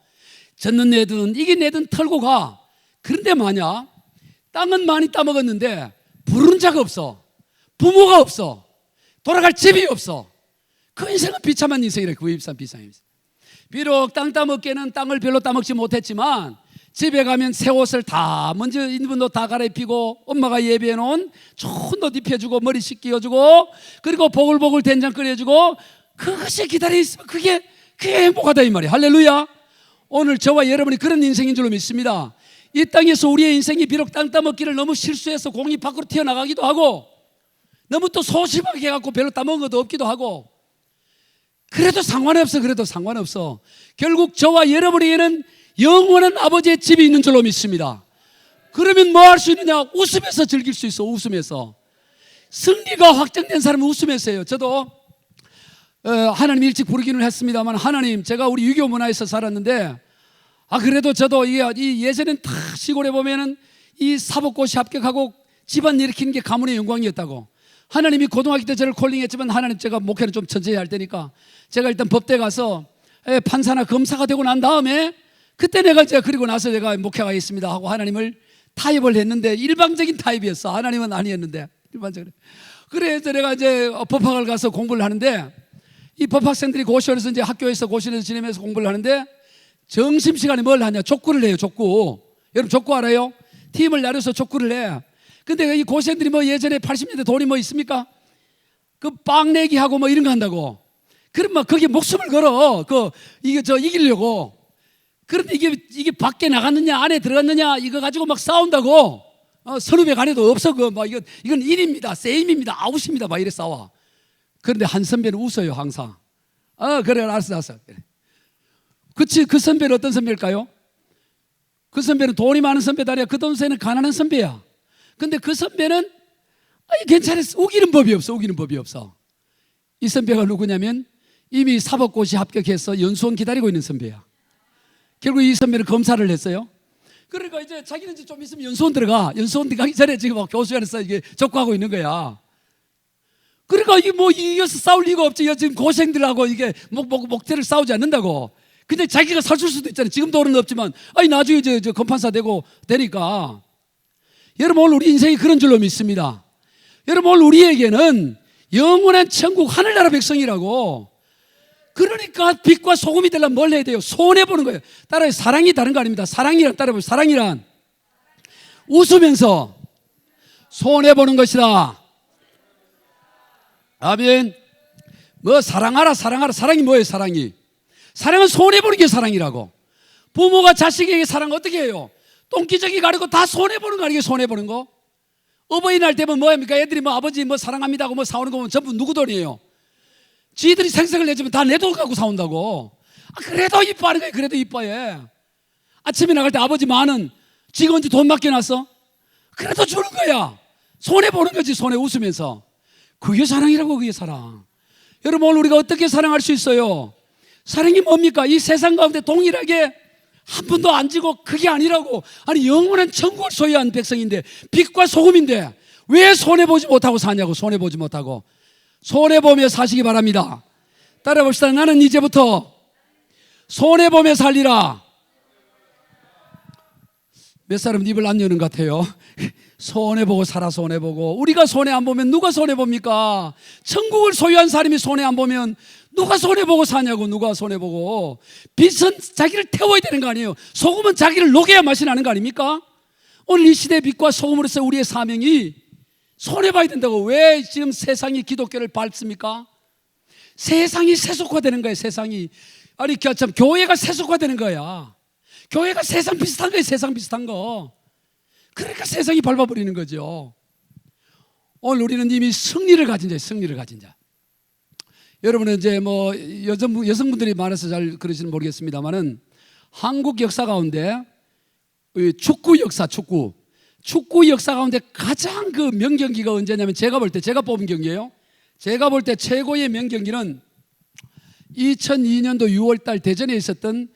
젖는 내든 이긴 내든 털고 가. 그런데 만약 땅은 많이 따먹었는데 부르는 자가 없어, 부모가 없어, 돌아갈 집이 없어, 그 인생은 비참한 인생이래. 그 비싼 인생. 비록 땅 따먹기에는 땅을 별로 따먹지 못했지만 집에 가면 새 옷을 다 먼저 입은 옷 다 갈아입히고 엄마가 예비해 놓은 좋은 옷 입혀주고 머리 씻겨주고 그리고 보글보글 된장 끓여주고 그것이 기다려 있으면 그게 행복하다 이 말이에요. 할렐루야. 오늘 저와 여러분이 그런 인생인 줄로 믿습니다. 이 땅에서 우리의 인생이 비록 땅 따먹기를 너무 실수해서 공이 밖으로 튀어나가기도 하고 너무 또 소심하게 해갖고 별로 따먹은 것도 없기도 하고 그래도 상관없어. 그래도 상관없어. 결국 저와 여러분에게는 영원한 아버지의 집이 있는 줄로 믿습니다. 그러면 뭐 할 수 있느냐? 웃으면서 즐길 수 있어. 웃으면서. 승리가 확정된 사람은 웃으면서 해요. 저도 하나님 일찍 부르기는 했습니다만 하나님, 제가 우리 유교 문화에서 살았는데 그래도 저도 이 예전엔 다 시골에 보면은 이 사법고시 합격하고 집안 일으키는 게 가문의 영광이었다고. 하나님이 고등학교 때 저를 콜링했지만 하나님, 제가 목회는 좀 천천히 할 테니까 제가 일단 법대 가서 판사나 검사가 되고 난 다음에 그때 그리고 나서 내가 목회가겠습니다 하고 하나님을 타협을 했는데 일방적인 타협이었어. 하나님은 아니었는데 일반적으로. 그래서 내가 이제 법학을 가서 공부를 하는데 이 법학생들이 고시원에서 이제 학교에서 고시원에서 지내면서 공부를 하는데 점심시간에 뭘 하냐? 족구를 해요. 족구. 여러분 족구 알아요? 팀을 나눠서 족구를 해. 근데 이 고시원들이 뭐 예전에 80년대 돈이 뭐 있습니까? 그 빵 내기 하고 뭐 이런 거 한다고. 그럼 막 거기에 목숨을 걸어. 이기려고. 그런데 이게 밖에 나갔느냐 안에 들어갔느냐 이거 가지고 막 싸운다고. 선후배 간에도 없어. 이건 인입니다, 세임입니다, 아웃입니다 막 이래 싸워. 그런데 한 선배는 웃어요 항상. 그래 알았어. 그치. 그 선배는 어떤 선배일까요? 그 선배는 돈이 많은 선배도 아니야. 그 선배는 가난한 선배야. 근데 그 선배는 괜찮았어. 우기는 법이 없어. 이 선배가 누구냐면 이미 사법고시 합격해서 연수원 기다리고 있는 선배야. 결국 이 선배는 검사를 했어요. 그러니까 이제 자기는 이제 좀 있으면 연수원 들어가. 연수원 들어가기 전에 지금 막 교수연에서 이게 족구하고 있는 거야. 그러니까 이게 뭐 이겨서 싸울 리가 없지. 지금 고생들하고 이게 목대를 싸우지 않는다고. 근데 자기가 살줄 수도 있잖아요. 지금 돈은 없지만 나중에 저 검판사 되니까. 여러분 오늘 우리 인생이 그런 줄로 믿습니다. 여러분 오늘 우리에게는 영원한 천국 하늘나라 백성이라고. 그러니까 빛과 소금이 되려면 뭘 해야 돼요? 손해보는 거예요. 따라해. 사랑이 다른 거 아닙니다. 사랑이란 따라해보세요. 사랑이란 웃으면서 손해보는 것이다. 아멘. 뭐 사랑하라. 사랑이 뭐예요? 사랑은 손해보는 게 사랑이라고. 부모가 자식에게 사랑 어떻게 해요? 똥기저귀 가리고 다 손해보는 거 아니에요? 손해보는 거. 어버이날 되면 뭐합니까? 애들이 뭐 아버지 뭐 사랑합니다 하고 뭐 사오는 거 보면 전부 누구 돈이에요? 지들이 생색을 내주면 다 내 돈 갖고 사온다고. 그래도 이뻐하는 거예요. 그래도 이뻐해. 아침에 나갈 때 아버지 만원 지가 언제 돈 맡겨놨어? 그래도 주는 거야. 손해보는 거지. 손해 웃으면서. 그게 사랑이라고. 그게 사랑. 여러분 오늘 우리가 어떻게 사랑할 수 있어요? 사랑이 뭡니까? 이 세상 가운데 동일하게 한 분도 안 지고 그게 아니라고. 영원한 천국을 소유한 백성인데 빛과 소금인데 왜 손해보지 못하고 사냐고. 손해보지 못하고. 손해보며 사시기 바랍니다. 따라 봅시다. 나는 이제부터 손해보며 살리라. 몇 사람은 입을 안 여는 것 같아요. 손해보고 살아. 손해보고. 우리가 손해 안 보면 누가 손해봅니까? 천국을 소유한 사람이 손해 안 보면 누가 손해보고 사냐고. 누가 손해보고. 빛은 자기를 태워야 되는 거 아니에요? 소금은 자기를 녹여야 맛이 나는 거 아닙니까? 오늘 이 시대의 빛과 소금으로서 우리의 사명이 손해봐야 된다고. 왜 지금 세상이 기독교를 밟습니까? 세상이 세속화되는 거예요. 세상이. 참 교회가 세속화되는 거야. 교회가 세상 비슷한 거예요. 세상 비슷한 거. 그러니까 세상이 밟아버리는 거죠. 오늘 우리는 이미 승리를 가진 자예요. 승리를 가진 자. 여러분은 이제 뭐 여성분들이 많아서 잘 그러시는 모르겠습니다만은 한국 역사 가운데 축구 역사, 축구 역사 가운데 가장 그 명경기가 언제냐면 제가 뽑은 경기예요. 제가 볼 때 최고의 명경기는 2002년도 6월달 대전에 있었던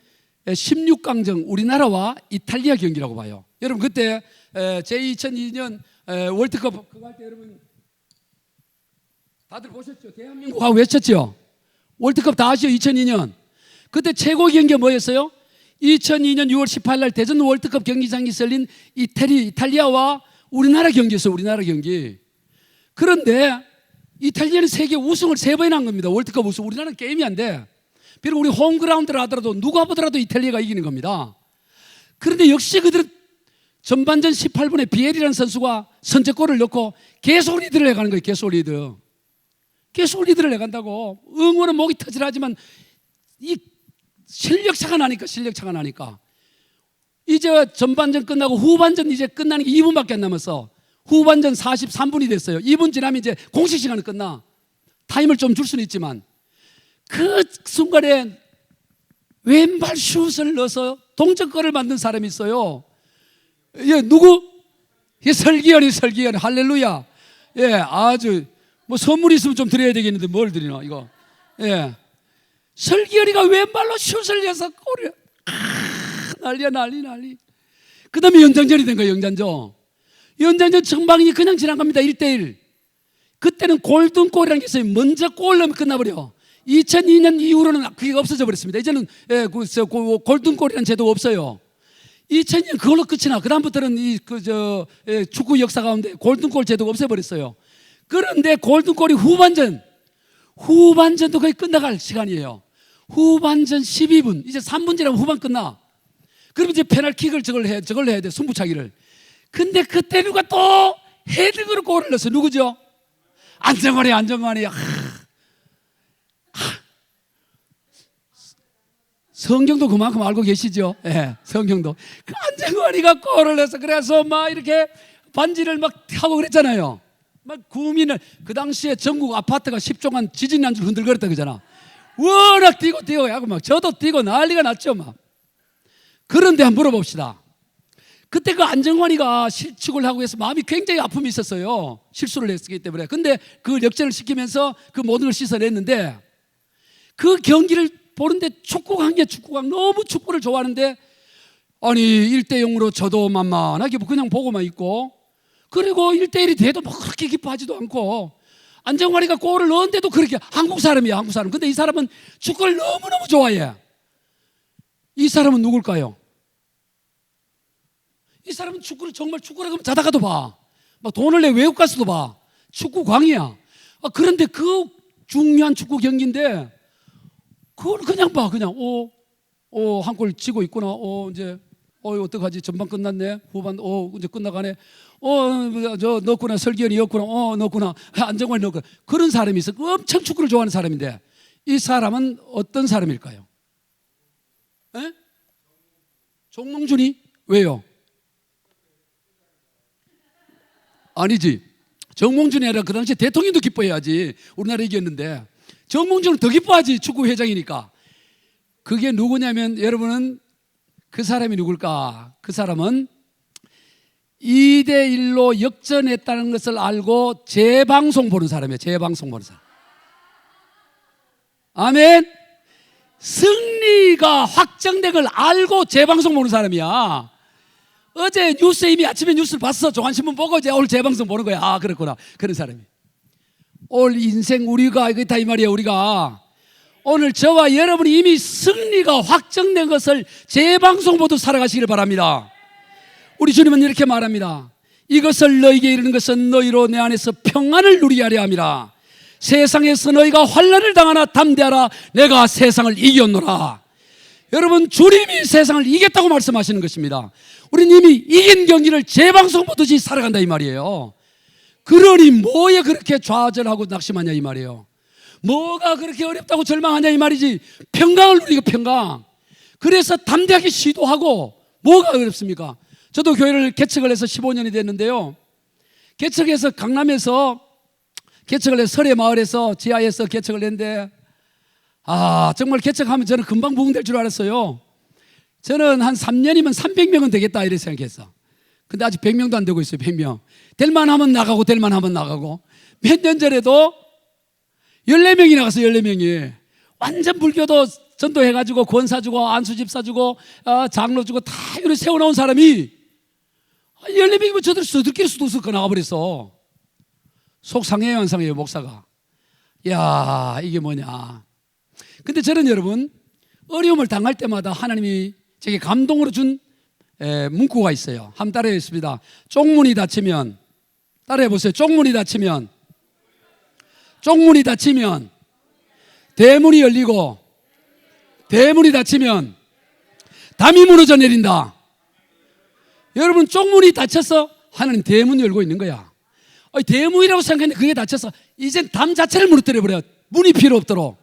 16강전 우리나라와 이탈리아 경기라고 봐요. 여러분 그때 제2002년 월드컵 그거 할 때 여러분 다들 보셨죠? 대한민국하고 외쳤죠? 월드컵 다 아시죠? 2002년. 그때 최고 경기가 뭐였어요? 2002년 6월 18일 날 대전 월드컵 경기장이 설린 이탈리아와 우리나라 경기였어요. 우리나라 경기. 그런데 이탈리아는 세계 우승을 3번 한 겁니다. 월드컵 우승. 우리나라는 게임이 안 돼. 비록 우리 홈그라운드를 하더라도 누가 보더라도 이탈리아가 이기는 겁니다. 그런데 역시 그들은 전반전 18분에 비엘이라는 선수가 선제골을 넣고 계속 리드를 해가는 거예요. 계속 리드. 계속 리드를 해간다고. 응원은 목이 터지라지만 이 실력차가 나니까 이제 전반전 끝나고 후반전 이제 끝나는 게 2분밖에 안 남았어. 후반전 43분이 됐어요. 2분 지나면 이제 공식 시간은 끝나. 타임을 좀 줄 수는 있지만 그 순간에 왼발 슛을 넣어서 동점골을 만든 사람이 있어요. 예, 누구? 예, 설기현이 할렐루야. 예, 아주 뭐 선물 있으면 좀 드려야 되겠는데 뭘 드리나 이거. 예, 설기현이가 왼발로 슛을 넣어서 골을 난리. 그 다음에 연장전이 된 거예요. 연장전 전방이 그냥 지나갑니다. 1대1. 그때는 골든골이라는 게 있어요. 먼저 골 넣으면 끝나버려. 2002년 이후로는 그게 없어져 버렸습니다. 이제는 골든골이라는 제도가 없어요. 2000년 그걸로 끝이 나. 그다음부터는 축구 역사 가운데 골든골 제도가 없어버렸어요. 그런데 골든골이 후반전도 거의 끝나갈 시간이에요. 후반전 12분. 이제 3분 지나면 후반 끝나. 그럼 이제 페널킥을 저걸 해야 돼. 승부차기를. 근데 그때 누가 또 헤딩으로 골을 넣었어요. 누구죠? 안정환이. 성경도 그만큼 알고 계시죠? 예, 성경도. 그 안정환이가 골을 넣어서 그래서 막 이렇게 반지를 막 하고 그랬잖아요. 막 구민을 그 당시에 전국 아파트가 10조간 지진이 난 줄 흔들거렸다 그러잖아. 워낙 뛰고 하고 막 저도 뛰고 난리가 났죠 막. 그런데 한번 물어봅시다. 그때 그 안정환이가 실축을 하고 해서 마음이 굉장히 아픔이 있었어요. 실수를 했기 때문에. 근데 그 역전을 시키면서 그 모든 걸 씻어냈는데 그 경기를 보는데 축구광 너무 축구를 좋아하는데 아니 1대0으로 저도 만만하게 그냥 보고만 있고 그리고 1대1이 돼도 뭐 그렇게 기뻐하지도 않고 안정환이가 골을 넣었는데도 그렇게 한국 사람이야. 근데 이 사람은 축구를 너무너무 좋아해. 이 사람은 누굴까요? 이 사람은 축구를 하면 자다가도 봐. 막 돈을 내 외국 가서도 봐. 축구광이야. 그런데 그 중요한 축구 경기인데 그걸 그냥 봐. 그냥 한 골 치고 있구나. 이제 어떡하지? 전반 끝났네. 후반 이제 끝나가네. 저 넣었구나. 설기현이 넣었구나. 넣었구나. 안정환이 넣었구나. 그런 사람이 있어. 엄청 축구를 좋아하는 사람인데 이 사람은 어떤 사람일까요? 에? 정몽준이? 왜요? 아니지. 정몽준이 아니라 그 당시에 대통령도 기뻐해야지. 우리나라 이겼는데 정몽준은 더 기뻐하지. 축구 회장이니까. 그게 누구냐면 여러분은 그 사람이 누굴까? 그 사람은 2대1로 역전했다는 것을 알고 재방송 보는 사람이에요. 재방송 보는 사람. 아멘. 승리가 확정된 걸 알고 재방송 보는 사람이야. 어제 뉴스에 이미 아침에 뉴스를 봤어. 종합신문 보고 이제 오늘 재방송 보는 거야. 그렇구나. 그런 사람이. 올 인생 우리가 이거 다 이 말이에요. 우리가 오늘 저와 여러분이 이미 승리가 확정된 것을 재방송 보듯 살아가시길 바랍니다. 우리 주님은 이렇게 말합니다. 이것을 너에게 이르는 것은 너희로 내 안에서 평안을 누리게 하려 함이라. 세상에서 너희가 환난을 당하나 담대하라. 내가 세상을 이겼노라. 여러분 주님이 세상을 이겼다고 말씀하시는 것입니다. 우리는 이미 이긴 경기를 재방송 보듯이 살아간다 이 말이에요. 그러니 뭐에 그렇게 좌절하고 낙심하냐 이 말이에요. 뭐가 그렇게 어렵다고 절망하냐 이 말이지. 평강을 누리고 평강. 그래서 담대하게 시도하고 뭐가 어렵습니까? 저도 교회를 개척을 해서 15년이 됐는데요. 개척해서 강남에서 개척을 해서 설의 마을에서 지하에서 개척을 했는데 정말 개척하면 저는 금방 부흥될 줄 알았어요. 저는 한 3년이면 300명은 되겠다 이렇게 생각했어. 근데 아직 100명도 안 되고 있어요. 100명. 될만하면 나가고 몇 년 전에도 14명이 나갔어요. 14명이. 완전 불교도 전도해가지고 권사 주고 안수집 사주고 장로 주고 다 이렇게 세워놓은 사람이 14명이면 저들끼리 수도 없어 나가버렸어. 속 상해요 안 상해요 목사가? 야 이게 뭐냐. 근데 저는 여러분 어려움을 당할 때마다 하나님이 제게 감동으로 준 문구가 있어요. 한번 따라해보겠습니다. 쪽문이 닫히면, 따라해보세요. 쪽문이 닫히면 대문이 열리고, 대문이 닫히면 담이 무너져 내린다. 여러분 쪽문이 닫혀서 하나님 대문 열고 있는 거야. 대문이라고 생각했는데 그게 닫혀서 이젠 담 자체를 무너뜨려 버려. 문이 필요 없도록.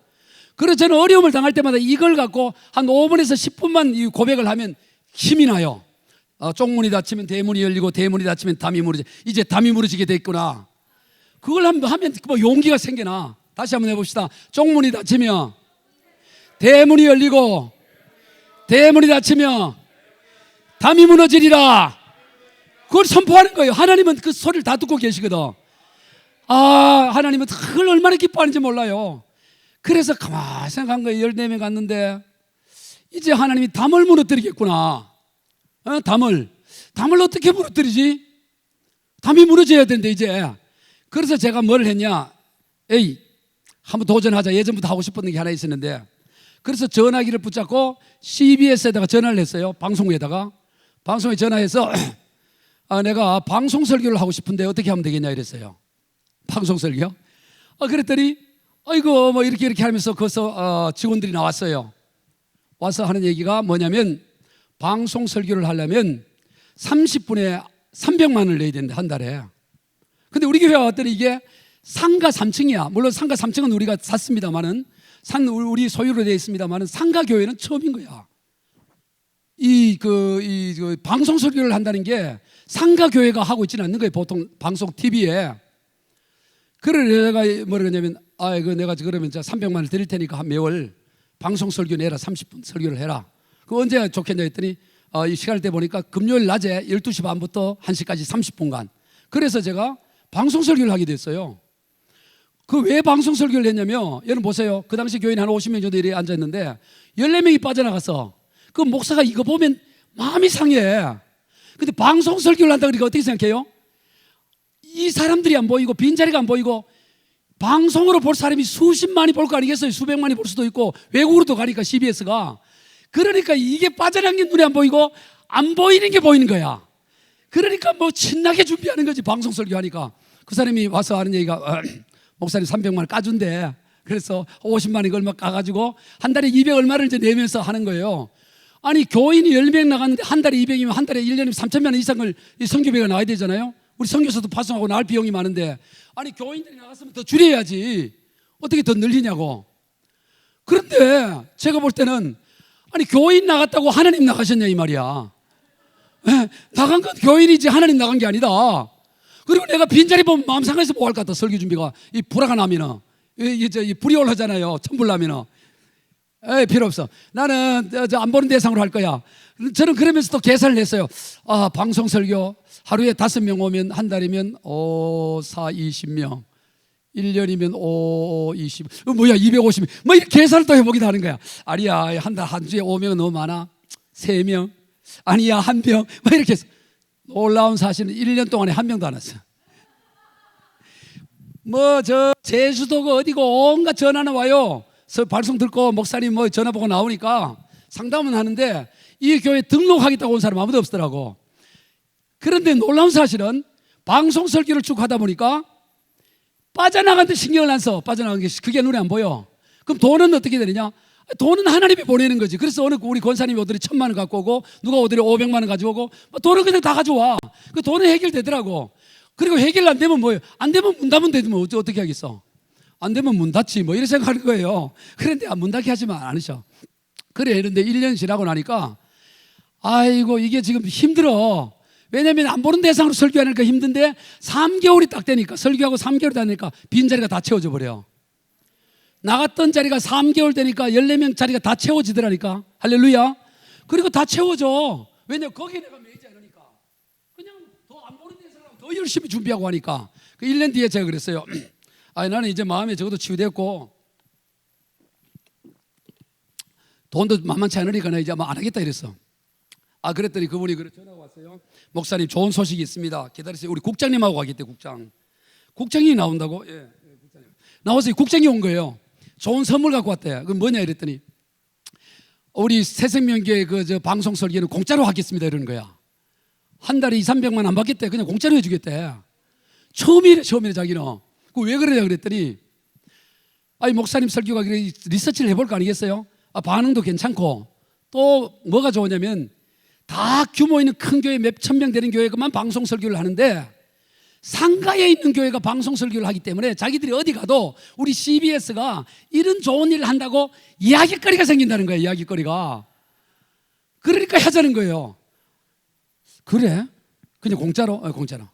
그래서 저는 어려움을 당할 때마다 이걸 갖고 한 5분에서 10분만 이 고백을 하면 힘이 나요. 쪽문이 닫히면 대문이 열리고, 대문이 닫히면 담이 무너져. 이제 담이 무너지게 됐구나. 그걸 하면 뭐 용기가 생겨나. 다시 한번 해봅시다. 쪽문이 닫히면 대문이 열리고, 대문이 닫히면 담이 무너지리라. 그걸 선포하는 거예요. 하나님은 그 소리를 다 듣고 계시거든. 하나님은 그걸 얼마나 기뻐하는지 몰라요. 그래서 가만히 생각한 거예요. 14명 갔는데 이제 하나님이 담을 무너뜨리겠구나. 담을 어떻게 무너뜨리지? 담이 무너져야 되는데 이제. 그래서 제가 뭘 했냐. 한번 도전하자. 예전부터 하고 싶었던 게 하나 있었는데, 그래서 전화기를 붙잡고 CBS에다가 전화를 했어요. 방송국에다가. 방송에 전화해서 내가 방송 설교를 하고 싶은데 어떻게 하면 되겠냐 이랬어요. 방송 설교. 그랬더니 아이고 뭐 이렇게 하면서 거기서 직원들이 나왔어요. 와서 하는 얘기가 뭐냐면, 방송 설교를 하려면 30분에 300만 원을 내야 된다 한 달에. 근데 우리 교회가 왔더니 이게 상가 3층이야. 물론 상가 3층은 우리가 샀습니다만은, 우리 소유로 되어 있습니다만은 상가 교회는 처음인 거야. 이 방송 설교를 한다는 게 상가 교회가 하고 있지는 않는 거예요. 보통 방송 TV에. 그래 내가 뭐라 그러냐면, 내가 그러면 300만 원을 드릴 테니까 매월 방송 설교 내라. 30분 설교를 해라. 그 언제 좋겠냐 했더니 이 시간을 때 보니까 금요일 낮에 12시 반부터 1시까지 30분간. 그래서 제가 방송 설교를 하게 됐어요. 그 왜 방송 설교를 했냐면, 여러분 보세요. 그 당시 교인 한 50명 정도 이렇게 앉아있는데 14명이 빠져나갔어. 그 목사가 이거 보면 마음이 상해. 근데 방송 설교를 한다 그러니까 어떻게 생각해요? 이 사람들이 안 보이고 빈자리가 안 보이고 방송으로 볼 사람이 수십만이 볼 거 아니겠어요? 수백만이 볼 수도 있고 외국으로도 가니까 CBS가. 그러니까 이게 빠져나간 게 눈에 안 보이고 안 보이는 게 보이는 거야. 그러니까 뭐 신나게 준비하는 거지. 방송 설교하니까. 그 사람이 와서 하는 얘기가 목사님 300만 원 까준대. 그래서 50만 원 얼마 까가지고 한 달에 200 얼마를 이제 내면서 하는 거예요. 아니 교인이 10명 나갔는데 한 달에 200이면 한 달에 1년이면 3천만 원 이상을 이 선교비가 나와야 되잖아요. 우리 선교사도 파송하고 나갈 비용이 많은데, 아니 교인들이 나갔으면 더 줄여야지. 어떻게 더 늘리냐고. 그런데 제가 볼 때는 아니 교인 나갔다고 하나님 나가셨냐 이 말이야. 나간 건 교인이지 하나님 나간 게 아니다. 그리고 내가 빈자리 보면 마음 상해서 뭐 할 것 같다. 설교 준비가 이 불화가 나면은 이 불이 올라오잖아요. 천불 나면은. 필요 없어. 나는 안 보는 대상으로 할 거야. 저는 그러면서 또 계산을 했어요. 방송 설교 하루에 5명 오면 한 달이면 5, 4, 20명. 1년이면 5, 20. 뭐야 250명. 뭐 이렇게 계산을 또 해보기도 하는 거야. 아니야 한 주에 5명은 너무 많아. 3명. 아니야 1명. 뭐 이렇게 해서. 놀라운 사실은 1년 동안에 1명도 안 왔어. 뭐 제주도가 어디고 온갖 전화는 와요. 발송 듣고 목사님 뭐 전화 보고 나오니까 상담은 하는데 이 교회 등록하겠다고 온 사람 아무도 없더라고. 그런데 놀라운 사실은 방송 설교를 쭉 하다 보니까 빠져나간 데 신경을 안 써. 빠져나간 게 그게 눈에 안 보여. 그럼 돈은 어떻게 되느냐? 돈은 하나님이 보내는 거지. 그래서 어느 우리 권사님이 오더니 1,000만 원 갖고 오고 누가 오더니 500만 원 가지고 오고 돈은 그냥 다 가져와. 그 돈은 해결되더라고. 그리고 해결 안 되면 뭐예요? 안 되면 문 닫으면 되지 뭐 어떻게 하겠어? 안 되면 문 닫지 뭐 이렇게 생각하는 거예요. 그런데 문 닫게 하지만 않으셔. 그래 그런데 1년 지나고 나니까 아이고 이게 지금 힘들어. 왜냐하면 안 보는 대상으로 설교하니까 힘든데 3개월이 딱 되니까 설교하고 3개월이 되니까 빈자리가 다 채워져 버려. 나갔던 자리가 3개월 되니까 14명 자리가 다 채워지더라니까. 할렐루야. 그리고 다 채워져. 왜냐면 거기에 내가 매이지 않으니까. 그냥 더 안 보는 대상으로 더 열심히 준비하고 하니까. 그 1년 뒤에 제가 그랬어요. 나는 이제 마음에 적어도 치유됐고 돈도 만만치 않으니까 나 이제 안 하겠다 이랬어. 그랬더니 그분이 전화가 왔어요. 왔어요. 목사님 좋은 소식이 있습니다. 기다리세요. 우리 국장님하고 가겠대. 국장이 나온다고? 예, 국장님. 나와서 국장이 온 거예요. 좋은 선물 갖고 왔대. 그건 뭐냐 이랬더니 우리 새생명교회 그 방송 설계는 공짜로 하겠습니다 이러는 거야. 한 달에 200~300만 안 받겠대. 그냥 공짜로 해주겠대. 처음이래 자기는. 그 왜 그러냐 그랬더니 아니 목사님 설교가 그래 리서치를 해볼 거 아니겠어요? 반응도 괜찮고 또 뭐가 좋으냐면 다 규모 있는 큰 교회 몇 천 명 되는 교회만 방송 설교를 하는데 상가에 있는 교회가 방송 설교를 하기 때문에 자기들이 어디 가도 우리 CBS가 이런 좋은 일을 한다고 이야기거리가 생긴다는 거예요. 이야기거리가. 그러니까 하자는 거예요. 그래? 그냥 공짜로? 공짜로.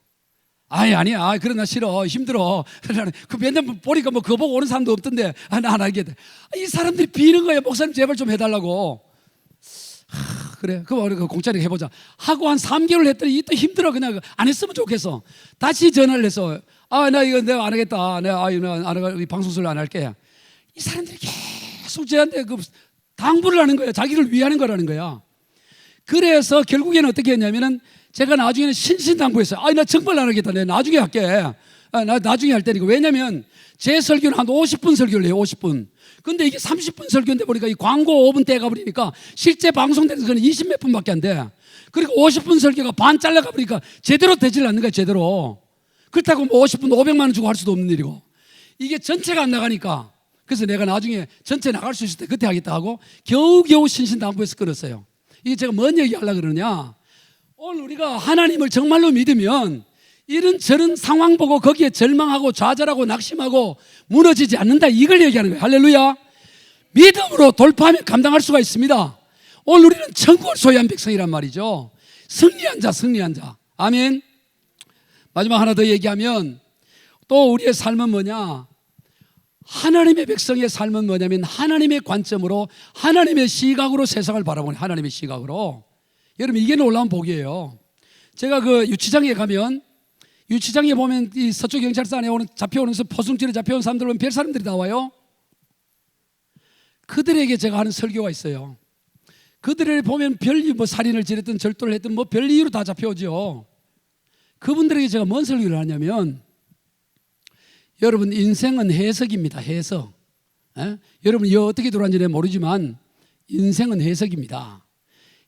아니야. 그러나 싫어. 힘들어. 그 맨날 보니까 뭐 그거 보고 오는 사람도 없던데. 나 안 하겠다. 이 사람들이 비는 거예요. 목사님 제발 좀 해달라고. 그래. 그거 공짜로 해보자. 하고 한 3개월 했더니 또 힘들어. 그냥 안 했으면 좋겠어. 다시 전화를 해서 나 이거 내가 안 하겠다. 내가 안 하고 방송설 안 할게. 이 사람들이 계속 저한테 그 당부를 하는 거야. 자기를 위하는 거라는 거야. 그래서 결국에는 어떻게 했냐면은 제가 나중에는 신신당부했어요. 나 정말 안 하겠다. 내가 나중에 할게. 나 나중에 할 테니까. 왜냐면 제 설교는 한 50분 설교를 해요. 50분. 근데 이게 30분 설교인데 보니까 이 광고 5분 떼가 버리니까 실제 방송되는 거는 20 몇 분밖에 안 돼. 그리고 50분 설교가 반 잘라가 버리니까 제대로 되질 않는 거야. 제대로. 그렇다고 뭐 50분 500만 원 주고 할 수도 없는 일이고. 이게 전체가 안 나가니까. 그래서 내가 나중에 전체 나갈 수 있을 때 그때 하겠다 하고 겨우겨우 신신당부해서 끊었어요. 이게 제가 뭔 얘기 하려고 그러냐. 오늘 우리가 하나님을 정말로 믿으면 이런저런 상황 보고 거기에 절망하고 좌절하고 낙심하고 무너지지 않는다. 이걸 얘기하는 거예요. 할렐루야. 믿음으로 돌파하면 감당할 수가 있습니다. 오늘 우리는 천국을 소유한 백성이란 말이죠. 승리한 자. 아멘. 마지막 하나 더 얘기하면 또 우리의 삶은 뭐냐. 하나님의 백성의 삶은 뭐냐면 하나님의 관점으로 하나님의 시각으로 세상을 바라보는 하나님의 시각으로. 여러분 이게 놀라운 복이에요. 제가 그 유치장에 가면 유치장에 보면 이 서쪽 경찰서 안에 잡혀오면서 포승줄에 잡혀온 사람들 보면 별 사람들이 나와요. 그들에게 제가 하는 설교가 있어요. 그들을 보면 뭐 살인을 지렸든 절도를 했든 뭐 별 이유로 다 잡혀오죠. 그분들에게 제가 뭔 설교를 하냐면 여러분 인생은 해석입니다. 해석. 여러분 이거 어떻게 돌아왔는지 모르지만 인생은 해석입니다.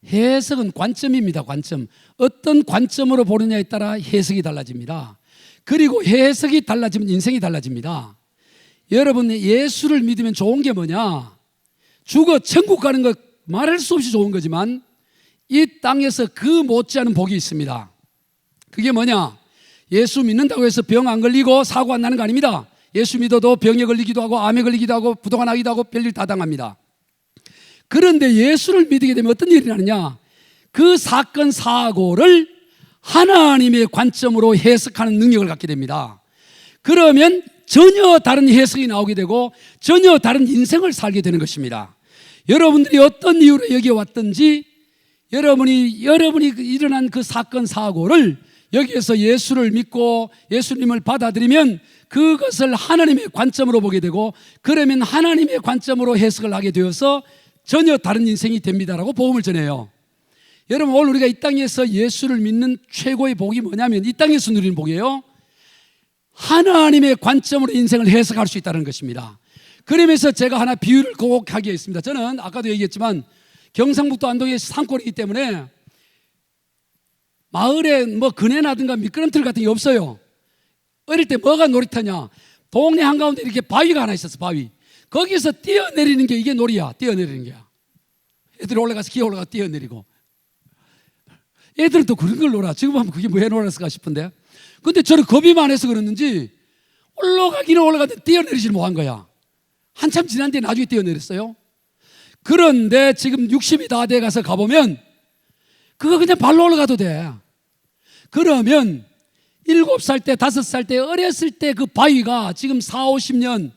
해석은 관점입니다. 관점. 어떤 관점으로 보느냐에 따라 해석이 달라집니다. 그리고 해석이 달라지면 인생이 달라집니다. 여러분 예수를 믿으면 좋은 게 뭐냐. 죽어 천국 가는 것 말할 수 없이 좋은 거지만 이 땅에서 그 못지않은 복이 있습니다. 그게 뭐냐. 예수 믿는다고 해서 병 안 걸리고 사고 안 나는 거 아닙니다. 예수 믿어도 병에 걸리기도 하고 암에 걸리기도 하고 부도가 나기도 하고 별일 다 당합니다. 그런데 예수를 믿게 되면 어떤 일이 나느냐. 그 사건 사고를 하나님의 관점으로 해석하는 능력을 갖게 됩니다. 그러면 전혀 다른 해석이 나오게 되고 전혀 다른 인생을 살게 되는 것입니다. 여러분들이 어떤 이유로 여기에 왔든지 여러분이 일어난 그 사건 사고를 여기에서 예수를 믿고 예수님을 받아들이면 그것을 하나님의 관점으로 보게 되고 그러면 하나님의 관점으로 해석을 하게 되어서 전혀 다른 인생이 됩니다라고 복음을 전해요. 여러분 오늘 우리가 이 땅에서 예수를 믿는 최고의 복이 뭐냐면 이 땅에서 누리는 복이에요. 하나님의 관점으로 인생을 해석할 수 있다는 것입니다. 그러면서 제가 하나 비유를 꼭 하겠습니다. 저는 아까도 얘기했지만 경상북도 안동의 산골이기 때문에 마을에 뭐 그네나든가 미끄럼틀 같은 게 없어요. 어릴 때 뭐가 놀이터냐. 동네 한가운데 이렇게 바위가 하나 있었어. 바위. 거기서 뛰어내리는 게 이게 놀이야. 뛰어내리는 게야. 애들이 올라가서 기어 올라가 뛰어내리고. 애들은 또 그런 걸 놀아. 지금 하면 그게 왜 놀았을까 싶은데. 근데 저는 겁이 많아서 그랬는지 올라가기는 올라가는데 뛰어내리지를 못한 거야. 한참 지난 뒤에 나중에 뛰어내렸어요. 그런데 지금 60이 다 돼 가서 가보면 그거 그냥 발로 올라가도 돼. 그러면 7살 때 5살 때 어렸을 때 그 바위가 지금 40~50년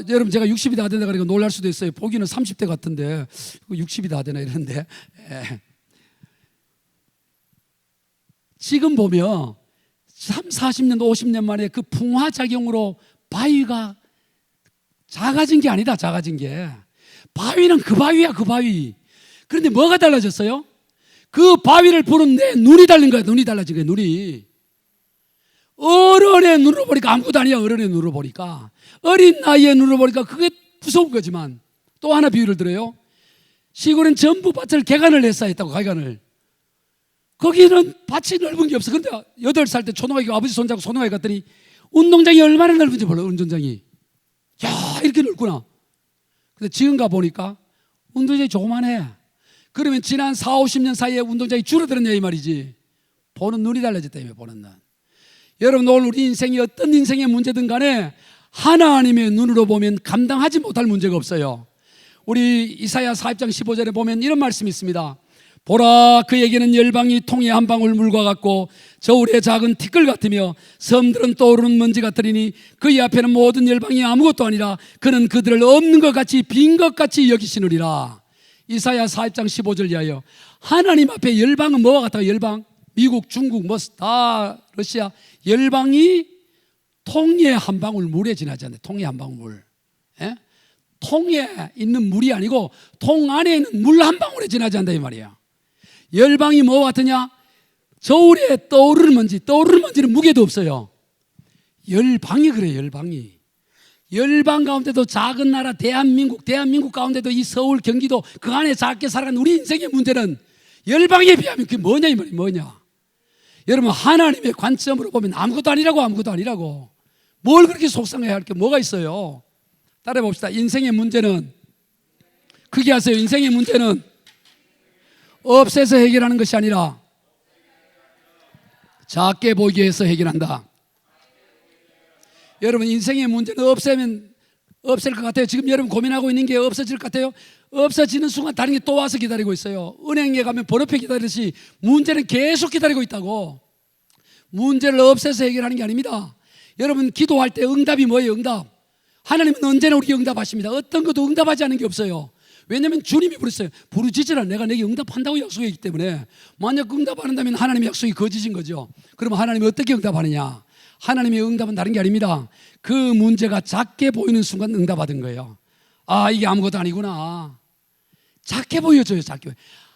여러분 제가 60이 다 된다 그러니까 놀랄 수도 있어요. 보기는 30대 같은데 60이 다 되나 이러는데 지금 보면 40년 50년 만에 그 풍화작용으로 바위가 작아진 게 아니다. 작아진 게 바위는 그 바위야. 그 바위. 그런데 뭐가 달라졌어요? 그 바위를 보는 내 눈이 달린 거야. 눈이 달라진 거야. 눈이. 어른의 눈으로 보니까 아무것도 아니야. 어른의 눈으로 보니까. 어린 나이의 눈으로 보니까 그게 무서운 거지만 또 하나 비유를 들어요. 시골은 전부 밭을 개간을 했어야 했다고. 개간을. 거기는 밭이 넓은 게 없어. 그런데 8살 때 초등학교 아버지 손잡고 초등학교 갔더니 운동장이 얼마나 넓은지 몰라. 운동장이. 야, 이렇게 넓구나. 근데 지금 가보니까 운동장이 조그만해. 그러면 지난 4, 50년 사이에 운동장이 줄어들었냐 이 말이지. 보는 눈이 달라졌다며. 보는 눈. 여러분, 오늘 우리 인생이 어떤 인생의 문제든 간에 하나님의 눈으로 보면 감당하지 못할 문제가 없어요. 우리 이사야 40장 15절에 보면 이런 말씀이 있습니다. 보라, 그에게는 열방이 통에 한 방울 물과 같고 저울의 작은 티끌 같으며 섬들은 떠오르는 먼지 같으리니 그의 앞에는 모든 열방이 아무것도 아니라 그는 그들을 없는 것 같이 빈 것 같이 여기시느니라. 이사야 40장 15절 이하여 하나님 앞에 열방은 뭐와 같아요? 열방, 미국, 중국, 다 러시아, 열방이 통에 한 방울 물에 지나지 않아요. 통에 한 방울 물. 예? 통에 있는 물이 아니고 통 안에 있는 물 한 방울에 지나지 않는다 이 말이야. 열방이 뭐와 같으냐? 저울에 떠오르는 먼지. 떠오르는 먼지는 무게도 없어요. 열방이 그래요. 열방이. 열방 가운데도 작은 나라 대한민국 가운데도 이 서울, 경기도 그 안에 작게 살아가는 우리 인생의 문제는 열방에 비하면 그게 뭐냐 이 말이야. 뭐냐. 여러분, 하나님의 관점으로 보면 아무것도 아니라고. 뭘 그렇게 속상해야 할 게 뭐가 있어요? 따라해 봅시다. 인생의 문제는, 크게 하세요. 인생의 문제는 없애서 해결하는 것이 아니라 작게 보이게 해서 해결한다. 여러분, 인생의 문제는 없애면 없앨 것 같아요. 지금 여러분 고민하고 있는 게 없어질 것 같아요. 없어지는 순간 다른 게 또 와서 기다리고 있어요. 은행에 가면 번호표 기다리듯이 문제는 계속 기다리고 있다고. 문제를 없애서 해결하는 게 아닙니다. 여러분, 기도할 때 응답이 뭐예요? 응답. 하나님은 언제나 우리에게 응답하십니다. 어떤 것도 응답하지 않는 게 없어요. 왜냐하면 주님이 부르셨어요. 부르짖으라, 내가 내게 응답한다고 약속했기 때문에. 만약 응답 안 한다면 하나님의 약속이 거짓인 거죠. 그러면 하나님이 어떻게 응답하느냐? 하나님의 응답은 다른 게 아닙니다. 그 문제가 작게 보이는 순간 응답받은 거예요. 아, 이게 아무것도 아니구나. 작게 보여줘요. 작게.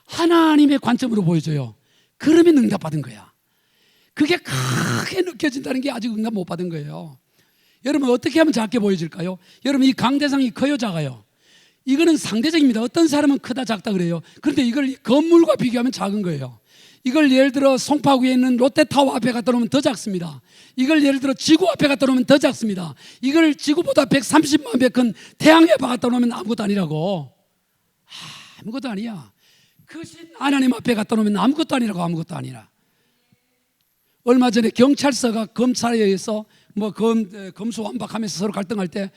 하나님의 관점으로 보여줘요. 그러면 응답받은 거야. 그게 크게 느껴진다는 게 아직 응답 못 받은 거예요. 여러분, 어떻게 하면 작게 보여질까요? 여러분, 이 강대상이 커요, 작아요? 이거는 상대적입니다. 어떤 사람은 크다 작다 그래요. 그런데 이걸 건물과 비교하면 작은 거예요. 이걸 예를 들어 송파구에 있는 롯데타워 앞에 갖다 놓으면 더 작습니다. 이걸 예를 들어 지구 앞에 갖다 놓으면 더 작습니다. 이걸 지구보다 130만 배 큰 태양에 갖다 놓으면 아무것도 아니라고. 아무것도 아니야. 그것이 하나님 앞에 갖다 놓으면 아무것도 아니라고. 아무것도 아니라. 얼마 전에 경찰서가 검찰에 의해서 검수완박하면서 서로 갈등할 때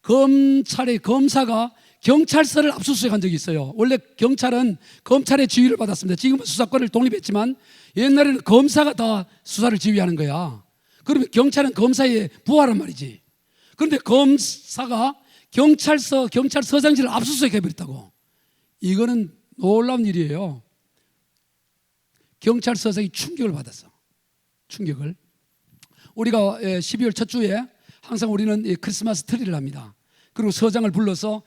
검사가 경찰서를 압수수색한 적이 있어요. 원래 경찰은 검찰의 지휘를 받았습니다. 지금은 수사권을 독립했지만 옛날에는 검사가 다 수사를 지휘하는 거야. 그러면 경찰은 검사의 부하란 말이지. 그런데 검사가 경찰서장실을 압수수색해버렸다고. 이거는 놀라운 일이에요. 경찰서장이 충격을 받았어. 충격을. 우리가 12월 첫 주에 항상 우리는 크리스마스 트리를 합니다. 그리고 서장을 불러서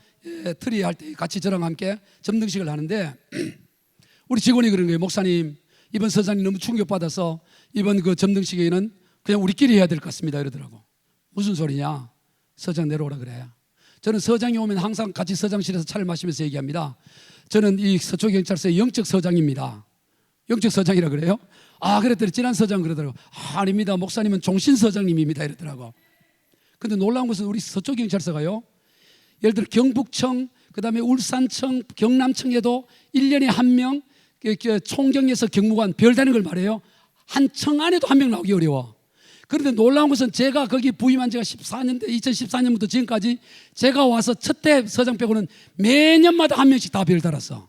트리 할 때 같이 저랑 함께 점등식을 하는데 우리 직원이 그런 거예요. 목사님, 이번 서장이 너무 충격받아서 이번 그 점등식에는 그냥 우리끼리 해야 될 것 같습니다. 이러더라고. 무슨 소리냐? 서장 내려오라 그래. 저는 서장이 오면 항상 같이 서장실에서 차를 마시면서 얘기합니다. 저는 이 서초경찰서의 영적 서장입니다. 영적 서장이라 그래요? 아, 그랬더니 지난 서장 그러더라고. 아닙니다. 목사님은 종신 서장님입니다. 이러더라고. 근데 놀라운 것은 우리 서초경찰서가요, 예를 들어 경북청, 그 다음에 울산청, 경남청에도 1년에 한 명 총경에서 경무관 별다는 걸 말해요. 한 청 안에도 한 명 나오기 어려워. 그런데 놀라운 것은 제가 거기 부임한 지가 14년대, 2014년부터 지금까지 제가 와서 첫 대 서장 빼고는 매년마다 한 명씩 다 별 달았어.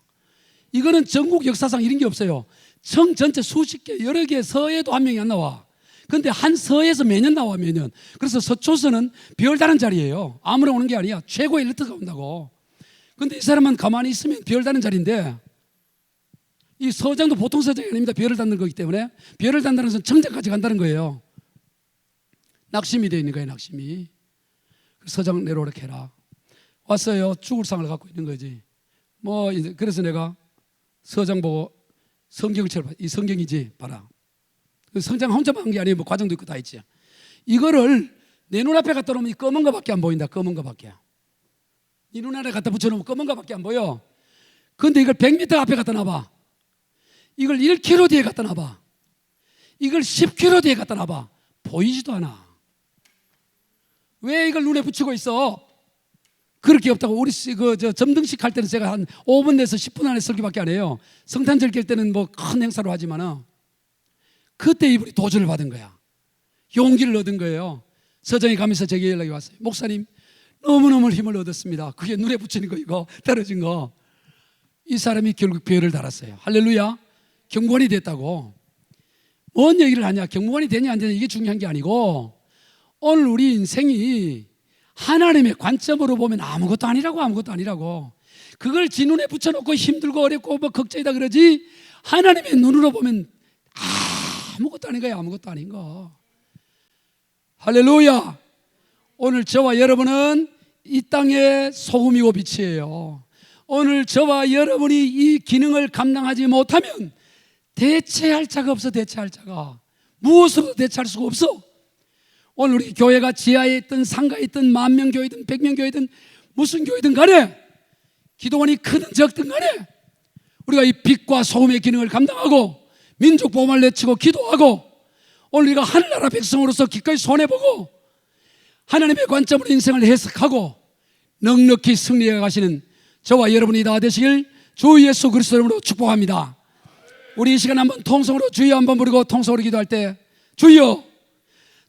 이거는 전국 역사상 이런 게 없어요. 청 전체 수십 개, 여러 개 서에도 한 명이 안 나와. 그런데 한 서에서 매년 나와, 매년. 그래서 서초서는 별다른 자리예요. 아무나 오는 게 아니야. 최고의 엘리트가 온다고. 그런데 이 사람은 가만히 있으면 별다른 자리인데, 이 서장도 보통 서장이 아닙니다. 별을 닫는 거기 때문에. 별을 닫는다는 것은 청장까지 간다는 거예요. 낙심이 되어 있는 거예요. 낙심이. 서장 내려오라 해라. 왔어요. 죽을 상을 갖고 있는 거지. 그래서 내가 서장 보고 성경처럼 이 성경이지 봐라. 성장 혼자만 한 게 아니에요. 뭐 과정도 있고 다 있지. 이거를 내 눈앞에 갖다 놓으면 이 검은 거밖에 안 보인다. 검은 거밖에. 이 눈알에 갖다 붙여놓으면 검은 거밖에 안 보여. 그런데 이걸 100m 앞에 갖다 놔봐. 이걸 1km 뒤에 갖다 놔봐. 이걸 10km 뒤에 갖다 놔봐. 보이지도 않아. 왜 이걸 눈에 붙이고 있어? 그렇게 없다고. 우리 점등식 할 때는 제가 한 5분 내서 10분 안에 설교밖에 안 해요. 성탄절 낄 때는 뭐 큰 행사로 하지만은 그때 이분이 도전을 받은 거야. 용기를 얻은 거예요. 서정에 가면서 제게 연락이 왔어요. 목사님, 너무너무 힘을 얻었습니다. 그게 눈에 붙이는 거 이거 떨어진 거. 이 사람이 결국 별을 달았어요. 할렐루야. 경무관이 됐다고. 뭔 얘기를 하냐? 경무관이 되냐 안 되냐 이게 중요한 게 아니고 오늘 우리 인생이 하나님의 관점으로 보면 아무것도 아니라고. 그걸 지 눈에 붙여놓고 힘들고 어렵고 뭐 걱정이다 그러지, 하나님의 눈으로 보면 아무것도 아닌 거야. 아무것도 아닌 거. 할렐루야. 오늘 저와 여러분은 이 땅의 소금이고 빛이에요. 오늘 저와 여러분이 이 기능을 감당하지 못하면 대체할 자가 없어. 대체할 자가. 무엇으로도 대체할 수가 없어. 오늘 우리 교회가 지하에 있든 상가에 있든 만명교회든 100명교회든 무슨 교회든 간에, 기도원이 크든 적든 간에 우리가 이 빛과 소금의 기능을 감당하고 민족 보험을 내치고 기도하고 오늘 우리가 하늘나라 백성으로서 기꺼이 손해보고 하나님의 관점으로 인생을 해석하고 넉넉히 승리해 가시는 저와 여러분이 다 되시길 주 예수 그리스도 이름으로 축복합니다. 우리 이 시간 한번 통성으로 주여 한번 부르고 통성으로 기도할 때, 주여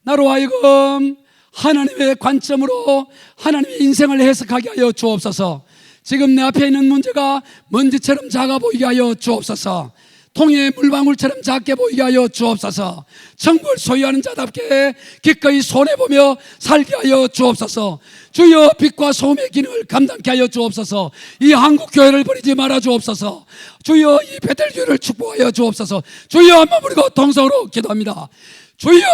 나로 하여금 하나님의 관점으로 하나님의 인생을 해석하게 하여 주옵소서. 지금 내 앞에 있는 문제가 먼지처럼 작아 보이게 하여 주옵소서. 통에 물방울처럼 작게 보이게 하여 주옵소서. 천국을 소유하는 자답게 기꺼이 손해보며 살게 하여 주옵소서. 주여 빛과 소금의 기능을 감당케 하여 주옵소서. 이 한국교회를 버리지 말아 주옵소서. 주여 이 베델교회를 축복하여 주옵소서. 주여 한번 부르고 동성으로 기도합니다. 주여.